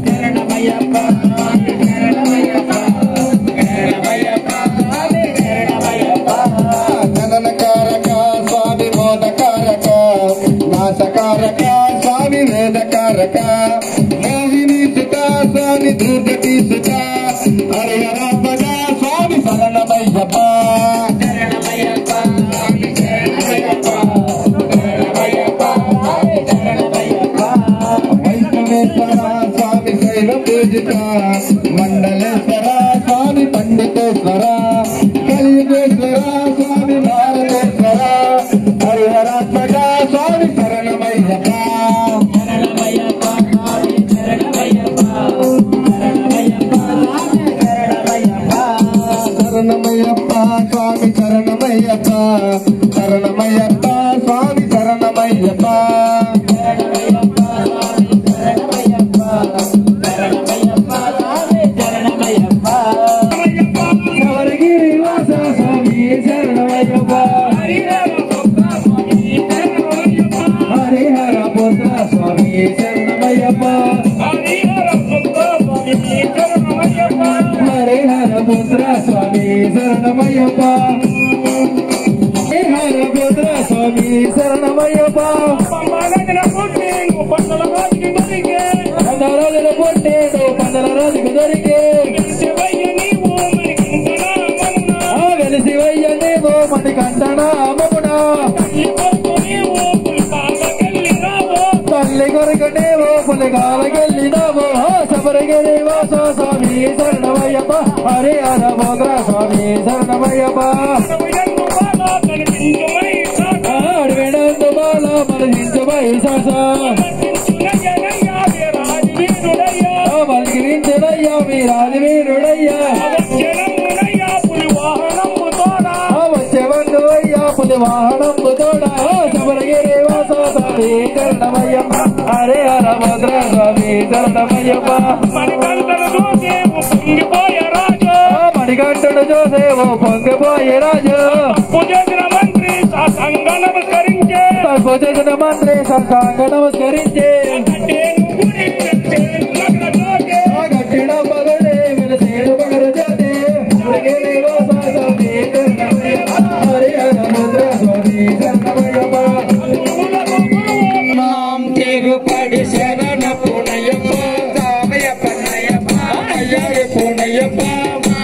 శరణమయ్యప్ప జననకారక స్వామి మోదకారక నాశకారక స్వామి వేదకారక మోహిని సుత స్వామి దుర్గతి సుత హరిహరాత్మక స్వామి శరణమయ్యప్ప వైష్ణవేశ్వర స్వామి శైల పూజిత మండలేశ్వర స్వామి పండితేశ్వర కలియుగేశ్వర స్వామి భారతేశ్వర హరిహరాత్మక స్వామి శరణమయ్యప్ప శరణమయ్యప్ప స్వామి శరణమయ్యప్ప శరణమయ్యప్ప స్వామి శరణమయ్యప్ప శబరిగిరి వాస స్వామి శరణమయ్యప్ప హరిహర పుత్ర స్వామి శరణమయ్యప్ప హరిహర పుత్ర స్వామి శరణ శరణమయ్యప్ప హరభద్ర స్వామి శరణమయ్యప్ప పందల రోజుకి దొరికే వెలిసివయ్య నీవు మణికంఠన మమునా తల్లి కొరకు నీవు పులిగాలకెళ్ళినావు శబరిగిరి వాస స్వామి శరణమయ్యప్ప హరి హర భద్ర స్వామి శరణమయ్యప్ప అడవినందు బాల మలజించు వైశాస మలిగిరించుడయ్యా వీరాది వీరుడయ్యా వచ్చేవండు అయ్యా పులి వాహనంబు తోడా శబరిగిరి వాస స్వామి శరణమయ్యప్ప హరే హర భద్ర స్వామి శరణమయ్యప్ప మణికంఠుడు చూసేవు పొంగిపోయే రాజు తప్పు చేసిన మంత్రి సాష్టాంగ నమస్కరించే గట్టిన పగడే వెలసేడు పగడు జ్యోతి హరే హర భద్ర స్వామి శరణమయ్యప్ప తిరుపడి శరణ పునయ్యప్ప సామయ్యప్ప అయ్యారు పునయ్యప్ప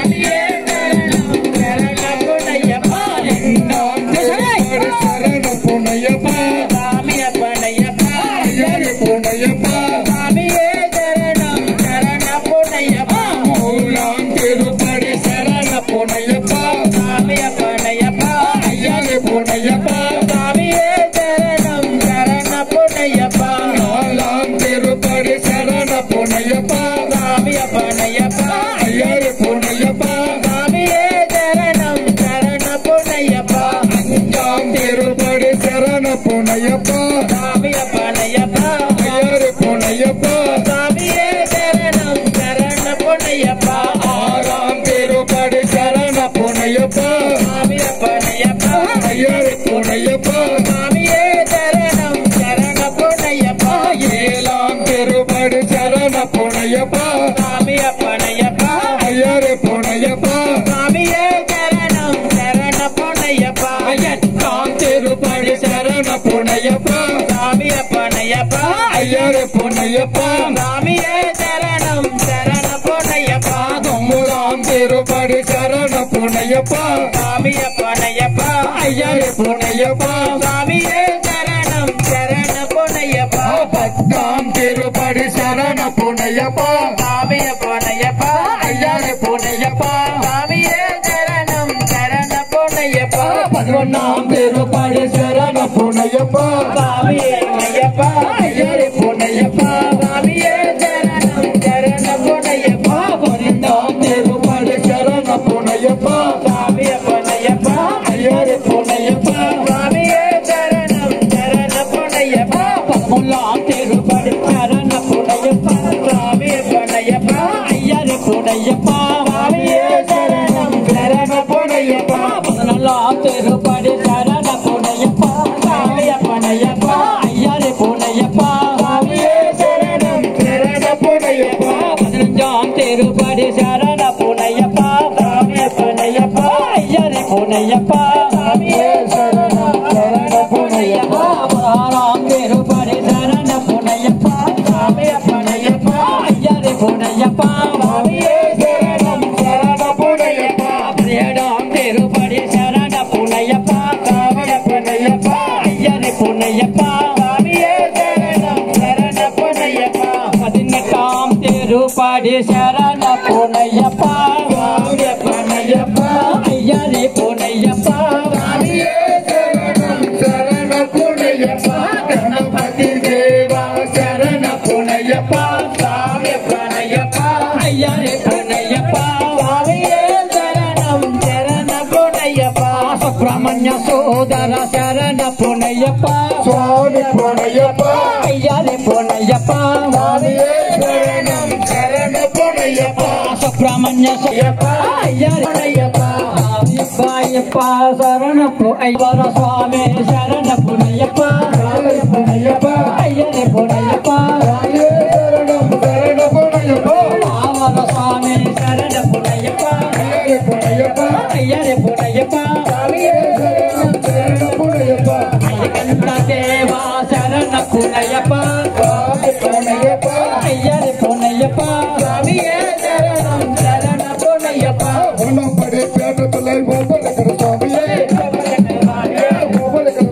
Ayyare పూనయ్యప్ప స్వామి పూనయ్యప్ప అయ్యని పూనయ్యప్ప స్వామి శరణం శరణ పూనయ్యప్ప మనం పడే పేట తలై గోపలకర స్వామి గోపలకర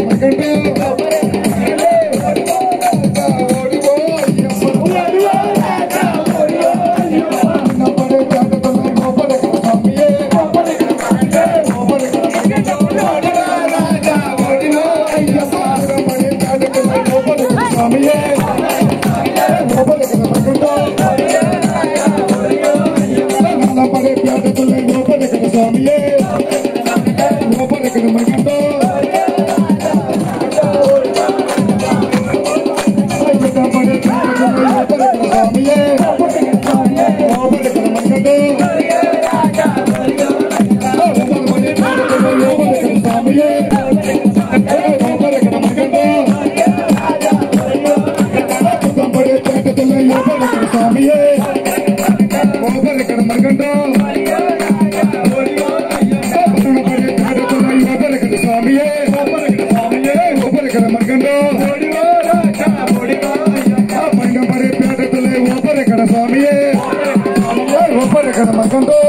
మగండి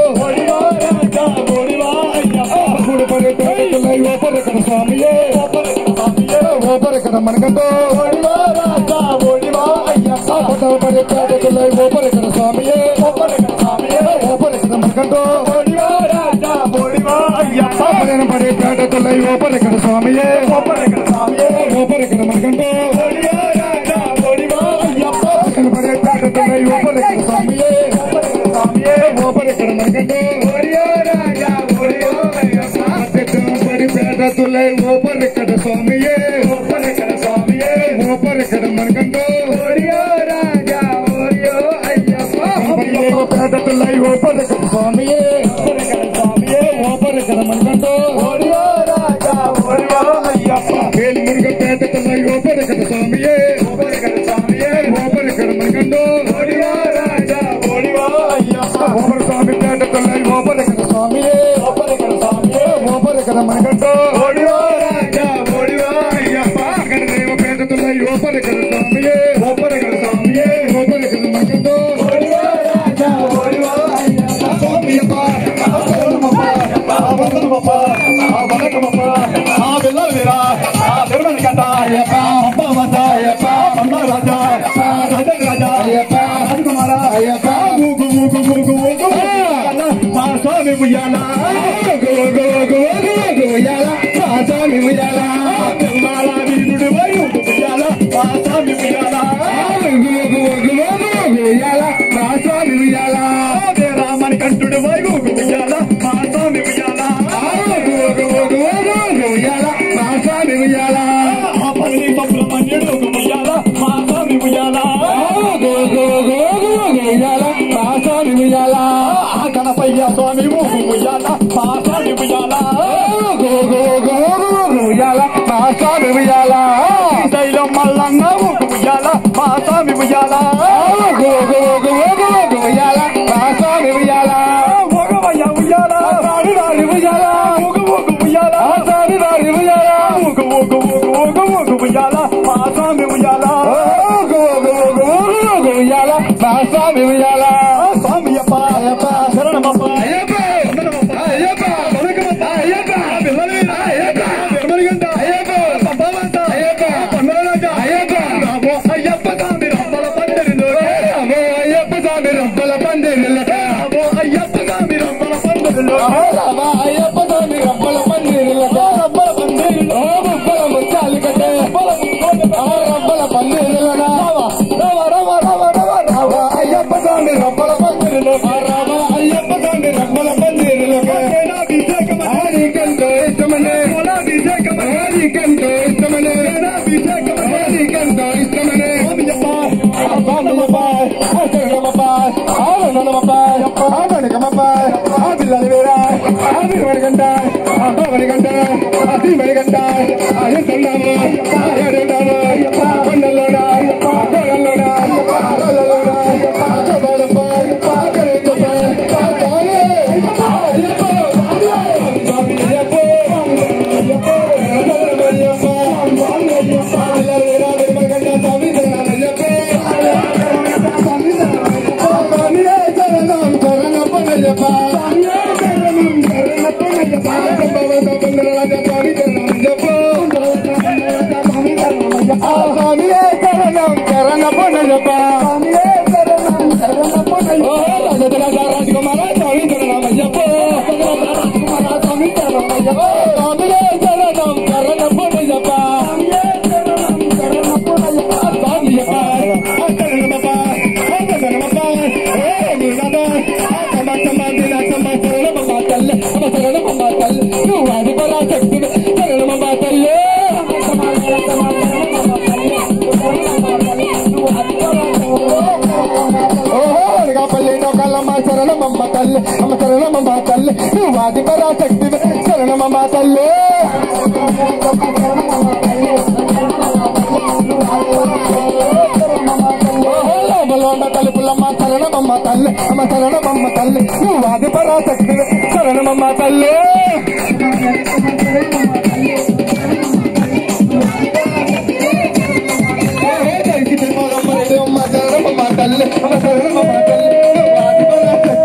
Bye. లోమలోండ తలుపులమ్మ శరణమమ్మ తల్లి అమ్మ శరణమమ్మ తల్లి నువ్వు ఆది పరాశక్తి శరణమమ్మ తల్లి అమ్మ శరణమమ్మ తల్లి అమ్మ శరణమమ్మ తల్లి నువ్వు ఆది పరాశక్తి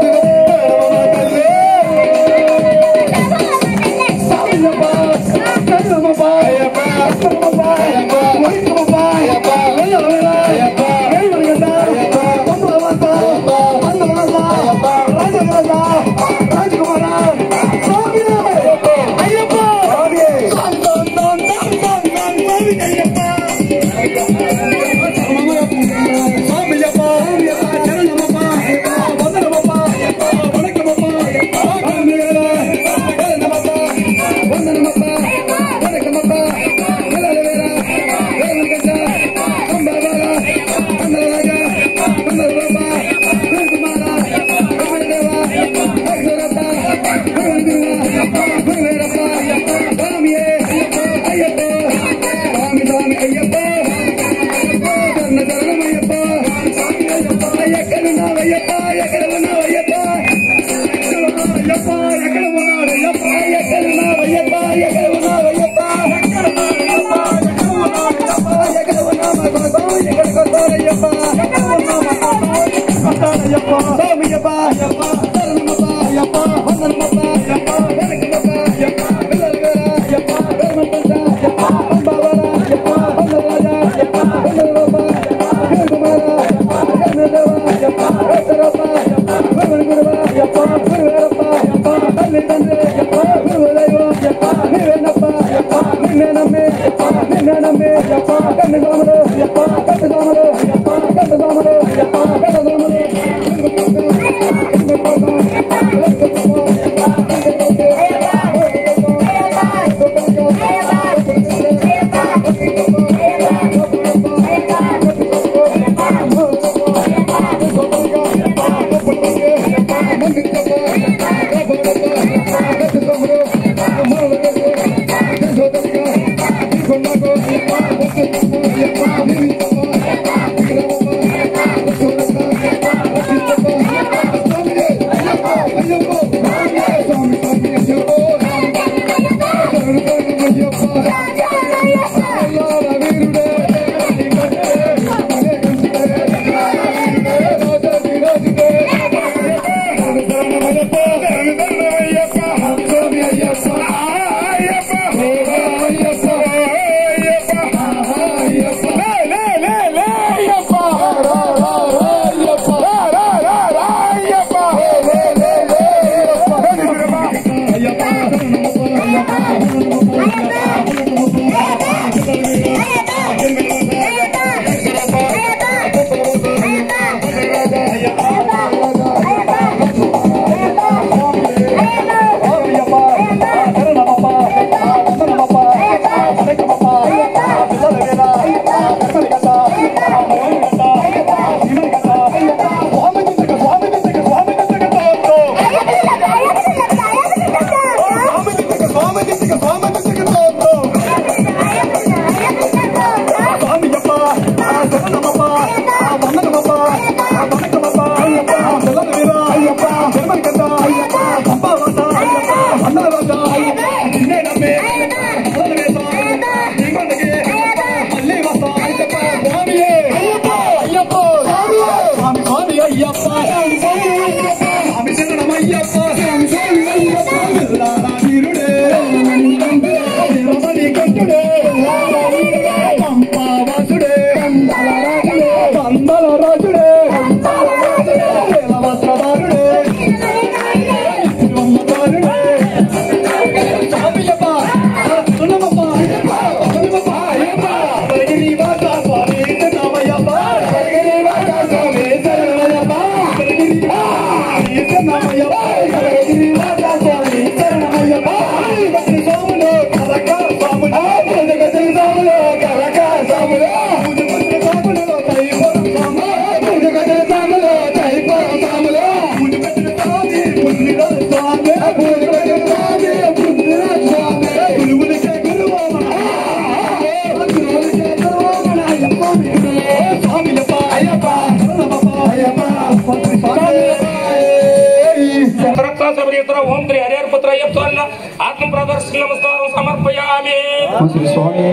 శ్రీ స్వామి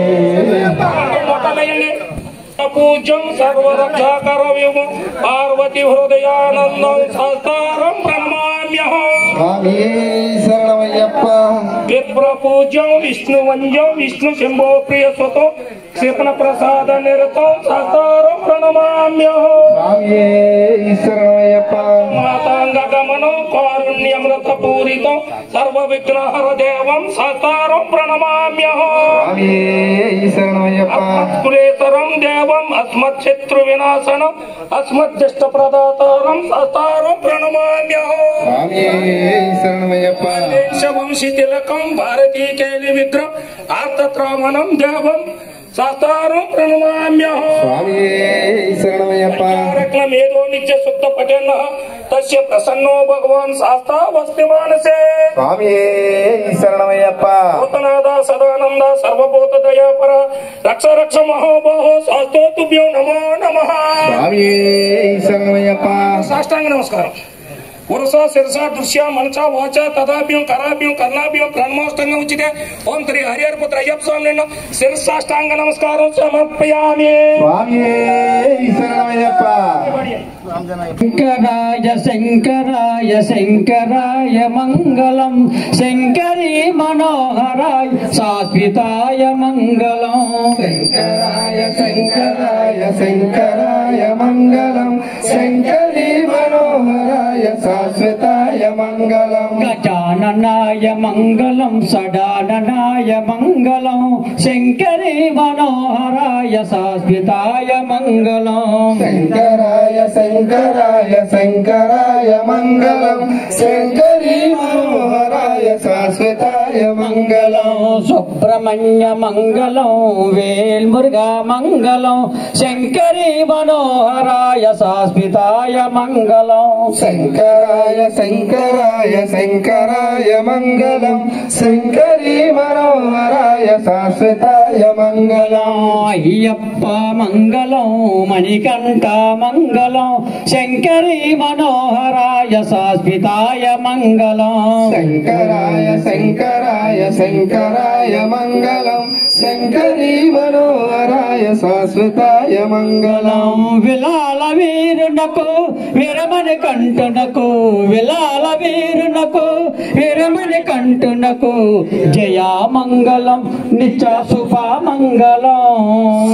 పూజ్యం సర్వరక్షాకరవ్యం పార్వతి హృదయానందం సాస్తారం బ్రహ్మామ్యహం స్వామి శరణమయ్యప్ప విప్రపూజ్యం విష్ణువంజం విష్ణు శంభో ప్రియ స్వతో క్షిపణ ప్రసాద నిరతో సాస్తారం ప్రణమామ్యహం స్వామి శరణమయ్యప్ప మాతాంగ గమనం కారుణ్యమృత పూరితం సర్వ విఘ్నహర దేవం సాస్తారం ప్రణమామ్యహం స్వామి శరణమయ్యప్ప కులేతరం దేవం అస్మత్ శత్రు వినాశనం అస్మద్దిష్ట ప్రదాతారం సాస్తారం ప్రణమామ్యహం స్వామి శరణమయ్యప్ప వంశీ తిలకం భారతీ కేలి విగ్రహం ఆర్తత్రామణం దేవం సాస్తారం ప్రణమామ్యహం స్వామి శరణమయ్యప్ప మేధో నిత్య శుద్ధ పఠన తస్య ప్రసన్నో భగవాన్ శాస్త్రావస్తి మానసే స్వామి శరణమయ్యప్ప భూతనాథ సదానంద సర్వభూత దయాపర రక్ష రక్ష మహోబాహో శాస్త్రోతుభ్యో నమో నమః స్వామి శరణమయ్యప్ప సాష్టాంగ నమస్కారం వరుస శిరస దృశ్య మనస వాచ తదాభ్యం కరాభ్యం కర్ణాభ్యం ప్రణమాష్టంగం ఉచితే ఓం శ్రీ హరిహరపుత్ర అయ్యప్ప స్వామి శిరసాష్టాంగ నమస్కారం సమర్పయామి స్వామి శరణమయ్యప్ప శంకరాయ శంకరాయ శంకరాయ మంగళం శంకరీ మనోహరాయ శాశ్వతాయ మంగళం శంకరాయ శంకరాయ శంకరాయ మంగళం శంకరీ మనోహరాయ శాశ్వతాయ మంగళం గజాననాయ మంగళం సడాననాయ మంగళం శంకరీ మనోహరాయ శాశ్వతాయ మంగళం శంకరాయ శంకరాయ శంకరాయ మంగళం శంకరీ మనోహరాయ శాశ్వతాయ మంగళం సుబ్రహ్మణ్య మంగళం వేల్మురుగా మంగళం శంకరీ మనోహరాయ శాశ్వతాయ మంగళం శంకరాయ శంకరాయ శంకరాయ మంగళం శంకరీ మనోహరాయ శాశ్వతాయ మంగళం అయ్యప్ప మంగళం మణికంఠ మంగళం శంకరీ మనోహరాయ శాశ్వతాయ మంగళం శంకరాయ శంకరాయ శంకరాయ మంగళం శంకరీ మనోహరాయ శాశ్వతాయ మంగళం విలాల వీరునకు విరమణి కంటునకు విలాల వీరునకు విరమణి కంటునకు జయా మంగళం నిత్య శుభ మంగళం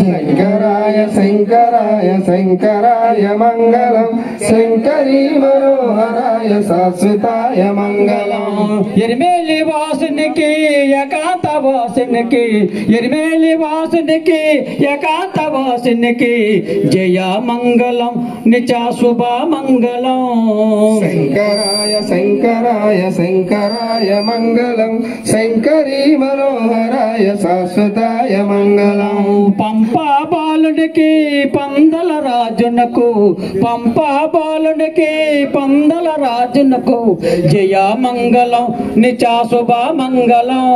శంకరాయ శంకరాయ శంకరాయ మంగళం శంకరీ మనోహరాయ శాశ్వతాయ మంగళం ఎరిమేలి వాసునికి ఏకాంత వాసునికి ఎరిమేలి వాసునికి ఏకాంత వాసునికి జయ మంగళం నిత్య శుభ మంగళం శంకరాయ శంకరాయ శంకరాయ మంగళం శంకరీ మనోహరాయ శాశ్వతాయ మంగళం పంపా బాలునికి పందల రాజునకు పంపా బాలునికి పందల రాజునకు జయ మంగళం నిత్య శుభ మంగళం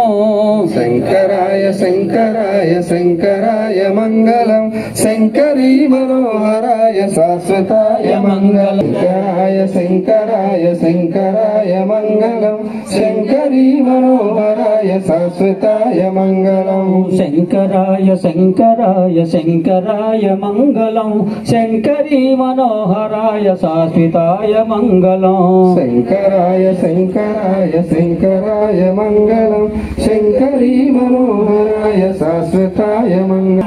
శంకరాయ శంకరాయ శంకరాయ మంగళం శంకరీ మనోహరాయ శాశ్వతాయ మంగళం శంకరాయ శంకరాయ శంకరాయ మంగళం శంకరీ మనోహరాయ శాశ్వతాయ మంగళం శంకరాయ శంకరాయ శంకరాయ మంగళం శంకరీ మనోహరాయ శాశ్వతాయ మంగళం శంకరాయ శంకరాయ శంకరాయ మంగళం శంకరీ మనోహరాయ శాశ్వతాయ మంగళం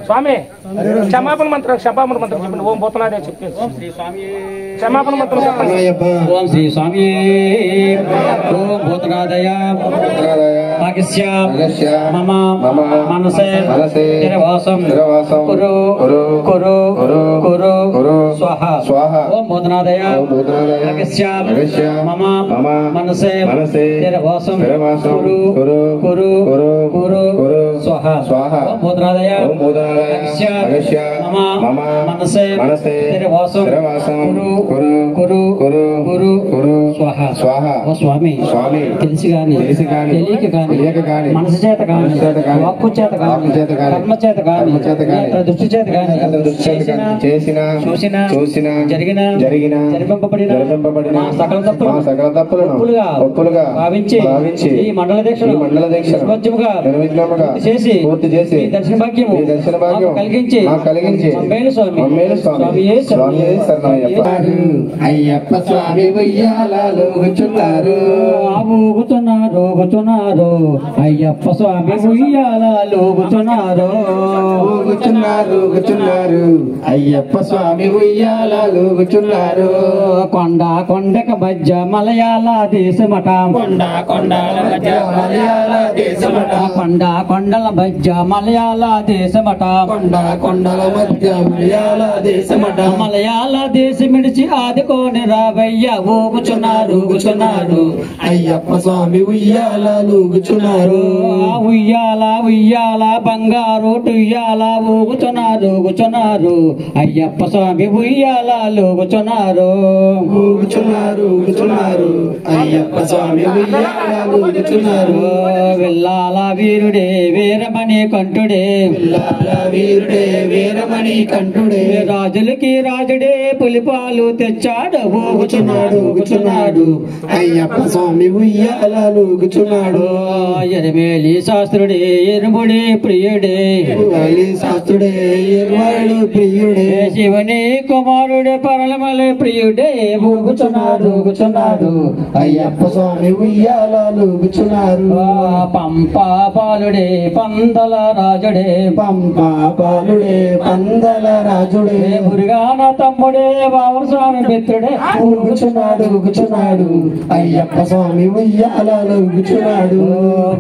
స్వామి క్షమాపణ మంత్రం చెప్పండి ఓం భూతనాథే చెప్పి క్షమాపణ మంత్రం చెప్పండి ఓం శ్రీ స్వామి ఓం భూతనాథయ భాగ్యస్య మమ మనసే నిరవాసం కురు కురు కురు స్వహ ఓం భూతనాథయ భాగ్యస్య మమ మనసే నిరవాసం కురు కురు కురు స్వహ ఓం భూతనాదయ అగస్య మమ మనసే స్థిరవాసం కురు కురు కురు కురు కురు స్వాహ స్వాహ. ఓ స్వామి తెలిసి గాని తెలియక గాని మనసు చేత గాని వాక్కు చేత గాని కర్మ చేత గాని దృష్టి చేత గాని చేసిన చూసిన జరిగిన జరిపింపబడిన సకల తప్పులను ఒప్పులుగా భావించి ఈ మండల దీక్షను నిర్విఘ్నముగా పూర్తి చేసి దర్శన భాగ్యము కలిగించి స్వామి శరణమయ్యప్ప. అయ్యప్ప స్వామి ఉయ్యాలలో కూర్చున్నారు ఊగుతున్నారు అయ్యప్ప స్వామి ఉయ్యాలలో కూర్చున్నారు అయ్యప్ప స్వామి ఉయ్యాలలో కూర్చున్నారు. కొండక మధ్య మలయాళ దేశమట కొండల మధ్య మలయాళ దేశమట మలయాళ దేశం విడిచి ఆదుకోని రావయ్య ఊగుచున్నారు అయ్యప్ప స్వామి ఉయ్యాలలో కూర్చున్నారు. ఉయ్యాల బంగారు టుయ్యాల ఊగుచున్నారు అయ్యప్ప స్వామి ఉయ్యాలలో కూర్చున్నారు అయ్యప్ప స్వామి ఉయ్యాలలో కూర్చున్నారు. వెళ్ళాల వీరుడే వీరమణి కంఠుడే రాజులకి రాజుడే పులిపాలు తెచ్చాడు ఊగుచున్నాడు అయ్యప్ప స్వామి ఉయ్యాలలో కూర్చున్నాడు. ఎరమేలి శాస్త్రుడే ఎరుముడే ప్రియుడే శివని కుమారుడే పరమల ప్రియుడే ఊగుచున్నాడు అయ్యప్ప స్వామి ఉయ్యాలలో కూర్చున్నారు. పంపా బాలుడే పందల రాజుడే మురుగాన తమ్ముడే బాబు స్వామి మిత్రుడే ఊగుచున్నాడు అయ్యప్ప స్వామి ఉయ్యాలలో కూర్చున్నాడు.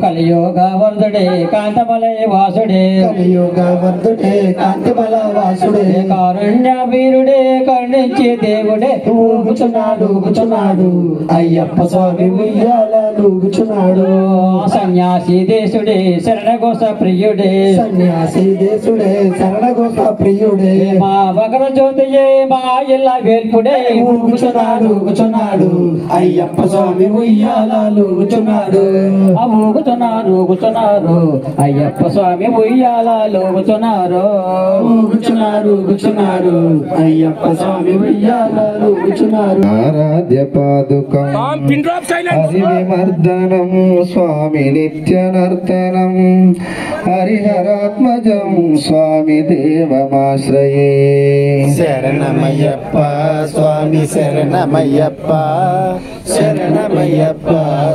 కలియోగ వర్ధుడే కాంతమలై వాసుడే కారుణ్య వీరుడే కరుణించే దేవుడే ఊగుచున్నాడు అయ్యప్ప స్వామి ఉయ్యాలలో కూర్చున్నాడు. సన్యాసి దేశుడే శరణఘోష ప్రియుడే మా వగర జ్యోతియే మా ఇళ్ళ వేల్పుడే ఊగుచున్నాడు అయ్యప్ప స్వామి ఉయ్యాలలో కూర్చున్నాడు. ఊగుతున్నారు అయ్యప్ప స్వామి ఉయ్యాలలో కూర్చున్నారు అయ్యప్ప స్వామి ఉయ్యాలలో కూర్చున్నారు. ఆరాధ్య పాదుకం హరివిమర్దనం స్వామి నిత్యనర్తనం హరిహరాత్మజం స్వామి దేవమాశ్రయే. శరణమయ్యప్ప స్వామి శరణమయ్యప్ప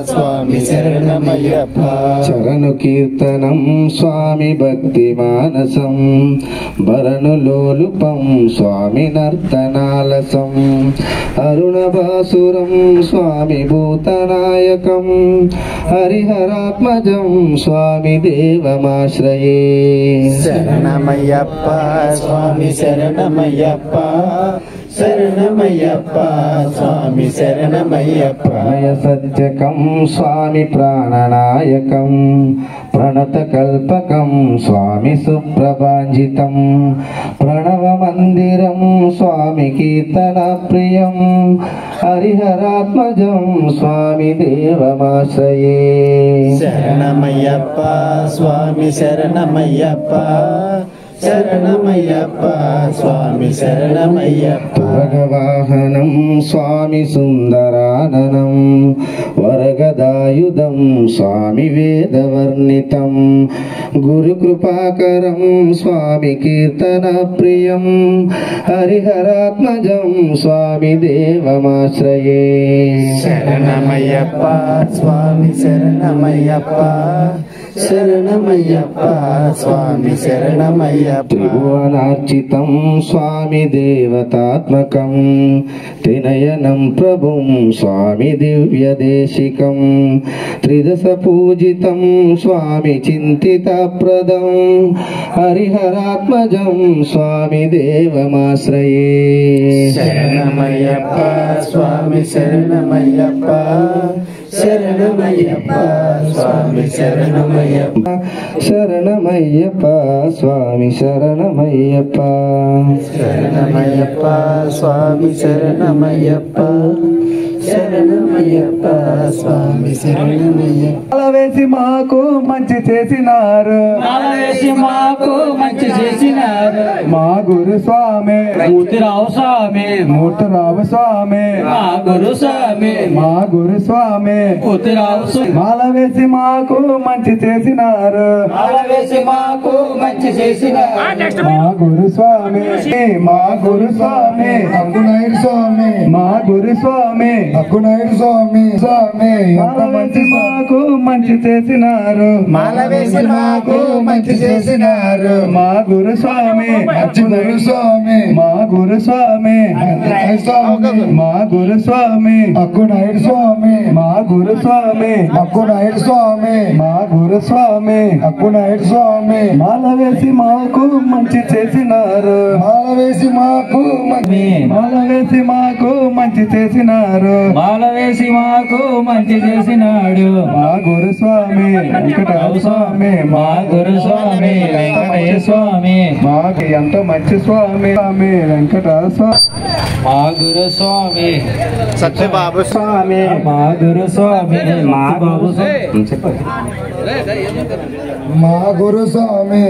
స్వామి శరణమయ్యప్ప. చరణు కీర్తనం స్వామి భక్తి మానసం భరణులోలుపం స్వామి నర్తనాలసం అరుణభాసురం స్వామి భూతనాయకం హరిహరాత్మజం స్వామి దేవమాశ్రయే. శరణమయ్యప్ప స్వామి శరణమయ్యప్ప స్వామి శరణమయ్యప్ప. ప్రణయ సత్యకం స్వామి ప్రాణనాయకం ప్రణత కల్పకం స్వామి సుప్రభాంజితం ప్రణవ మందిరం స్వామి కీర్తన ప్రియం హరిహరాత్మజం స్వామి దేవమాశ్రయే. శరణమయ్యప్ప స్వామి శరణమయ్యప్ప స్వామి శరణమయ్యప్ప. భగవాహనం స్వామి సుందరాననం వరగదాయుధం స్వామి వేదవర్ణితం గురుకృపాకరం స్వామి కీర్తన ప్రియం హరిహరాత్మజం స్వామి దేవమాశ్రయే. శరణమయ్యప్ప స్వామి శరణమయ్యప్ప స్వామి శరణమయ్యప్ప. త్రిభువనార్చితం స్వామి దేవతాత్మకం త్రినయనం ప్రభుం స్వామి దివ్యదేశికం త్రిదశ పూజితం స్వామి చింతితప్రదం హరిహరాత్మజం స్వామి దేవమాశ్రయే. శరణమయ్యప్ప స్వామి శరణమయ్యప్ప శరణమయ్యప్ప స్వామి శరణమయ్యప్ప శరణమయ్యప్ప స్వామి శరణమయ్యప్ప శరణమయ్యప్ప స్వామి శరణమయ్యప్ప శరణమయ్యప్ప స్వామి శరణమయ్యప్ప వేసి మాకు మంచి చేసినారు వేసి మాకు మంచి చేసినారు మా గురు స్వామి మూర్తిరావు స్వామి మూర్తిరావు స్వామి మా గురు స్వామి మా గురు స్వామి మూర్తిరావు స్వామి మాల వేసి మాకు మంచి చేసినారు వేసి మాకు మంచి చేసినారు మా గురు స్వామి మా గురు స్వామి అక్కునాయుడు స్వామి మా గురు స్వామి అక్కునాయుడు స్వామి స్వామి మాల వేసి మాకు మంచి చేసినారు మాల వేసి మాకు మంచి చేసినారు మా గురు స్వామి అచ్యుతుడు స్వామి మా గురు స్వామి స్వామి మా గురు స్వామి అక్కునాయుడు స్వామి మా గురు స్వామి అక్కునాయుడు స్వామి మా గురు స్వామి అక్కునాయుడు స్వామి మాల వేసి మాకు మంచి చేసినారు మాల వేసి మాకు మాల వేసి మాకు మంచి చేసినారు మాల వేసి మాకు మంచి చేసినాడు మా గురు స్వామి వెంకటరామ స్వామి మా గురు స్వామి వెంకటయ్య స్వామి మాకు ఎంత మంచి స్వామి స్వామి వెంకటరామ స్వామి మా గురు స్వామి సత్యబాబు స్వామి మా గురు స్వామి మా బాబు స్వామి మా గురు స్వామి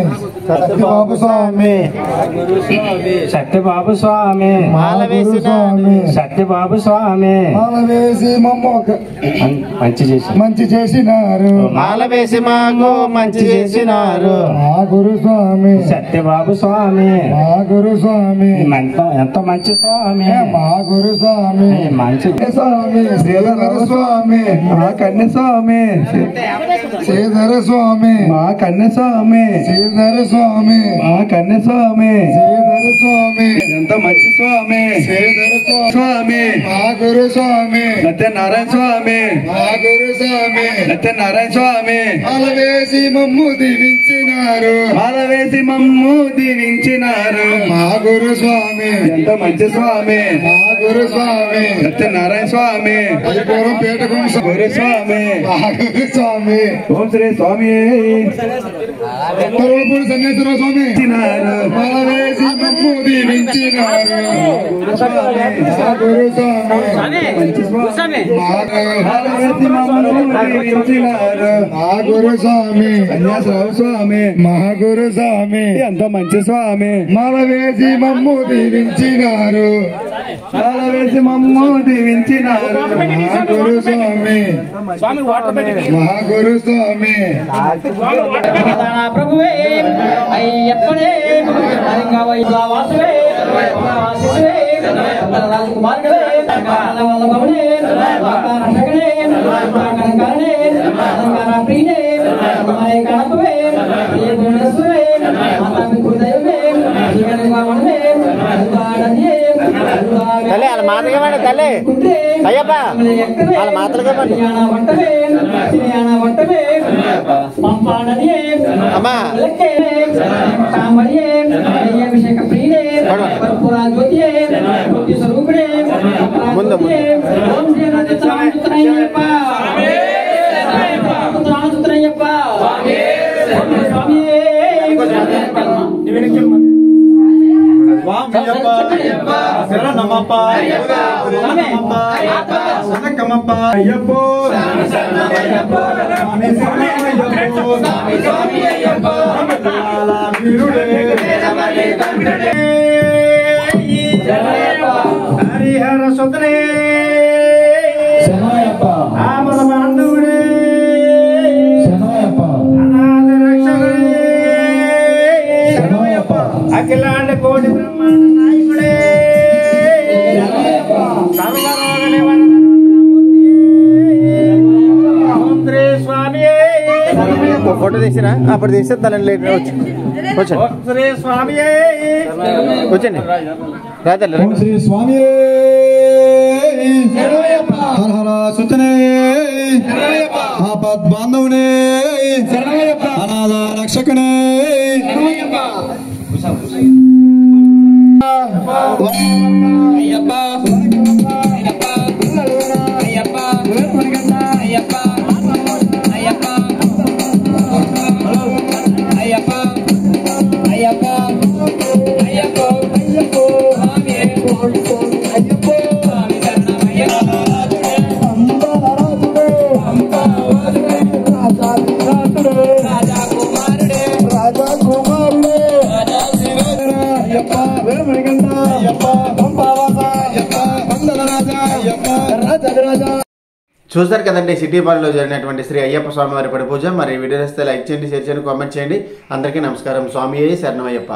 సత్యబాబు స్వామి సత్యబాబు స్వామి మాల వేసిన స్వామి సత్యబాబు స్వామి మాల వేసి మంచి చేసి మంచి చేసినారు మాల వేసి మాకు మంచి చేసినారు మా గురు స్వామి సత్యబాబు స్వామి మా గురు స్వామి ఎంత మంచి స్వామి మా గురు స్వామి మంచి స్వామి శ్రీధర స్వామి మా కన్య స్వామి శ్రీధర స్వామి మా కన్య స్వామి శ్రీధర స్వామి మా కన్య స్వామి శ్రీధర స్వామి ఎంత మంచి స్వామి శ్రీధర స్వామి మా గురు స్వామి సత్యనారాయణ స్వామి మా గురు స్వామి సత్యనారాయణ స్వామి మాల వేసి మమ్ము దీవించినారు మాల వేసి మమ్ము దీవించినారు మా గురు స్వామి ఎంత మంచి స్వామి మా గురు స్వామి సత్యనారాయణ స్వామి పరిపూర్వం పేటకు గురు స్వామి మా గురు స్వామి ఓం శ్రీ స్వామి తరువుపూడి సన్నేశ్వర స్వామి ఇచ్చినారు. మాల వేసి మమ్ము దీవించినారు మా గురు స్వామి మంచి స్వామి మాల వేసి మమ్ము దీవించినారు మా గురు స్వామి కన్యాశ్రావు స్వామి మా గురు స్వామి ఎంత మంచి స్వామి మాల వేసి మమ్ము దీవించినారు మాల వేసి మమ్ము దీవించినారు మా గురు స్వామి మా గురు స్వామి ప్రభువే అయ్యప్పనే వాసువే వాసువే రాజకుమారుడే వల్లభవనే రక్షకనే కనకరణే అలంకార ప్రియే కనకవే గుణస్వే మాతాపి హృదయమే జీవనమే తల్లి వాళ్ళ మాటలుగా మాట తల్లి అయ్యప్ప వాళ్ళ మాటలుగా మాట అమ్మా ముందు శరణమప్ప శరణమప్ప అయ్యప్పో హరిహర సుతనే ఆమల బాంధవుడే అనాథ రక్షకుడే అఖిలాండ కోటి బ్రహ్మాండ నాయకుడే సర్వరోగ నివారణ స్వామి ఫోటో తీసిరా అప్పుడు తీస్తే తనని లేట్ వచ్చి శ్రీ స్వామి వచ్చండి రాతల్లి ఓం శ్రీ స్వామి హర హర సుతనే ఆపద్ బాంధవునే అనాథ రక్షకునే అయ్యప్ప చూస్తారు కదండి సిటీపాలెంలో జరిగినటువంటి శ్రీ అయ్యప్ప స్వామి వారి పడి పూజ. మరి వీడియో నచ్చితే లైక్ చేయండి, షేర్ చేయండి, కామెంట్ చేయండి. అందరికీ నమస్కారం. స్వామి శరణమయ్యప్ప.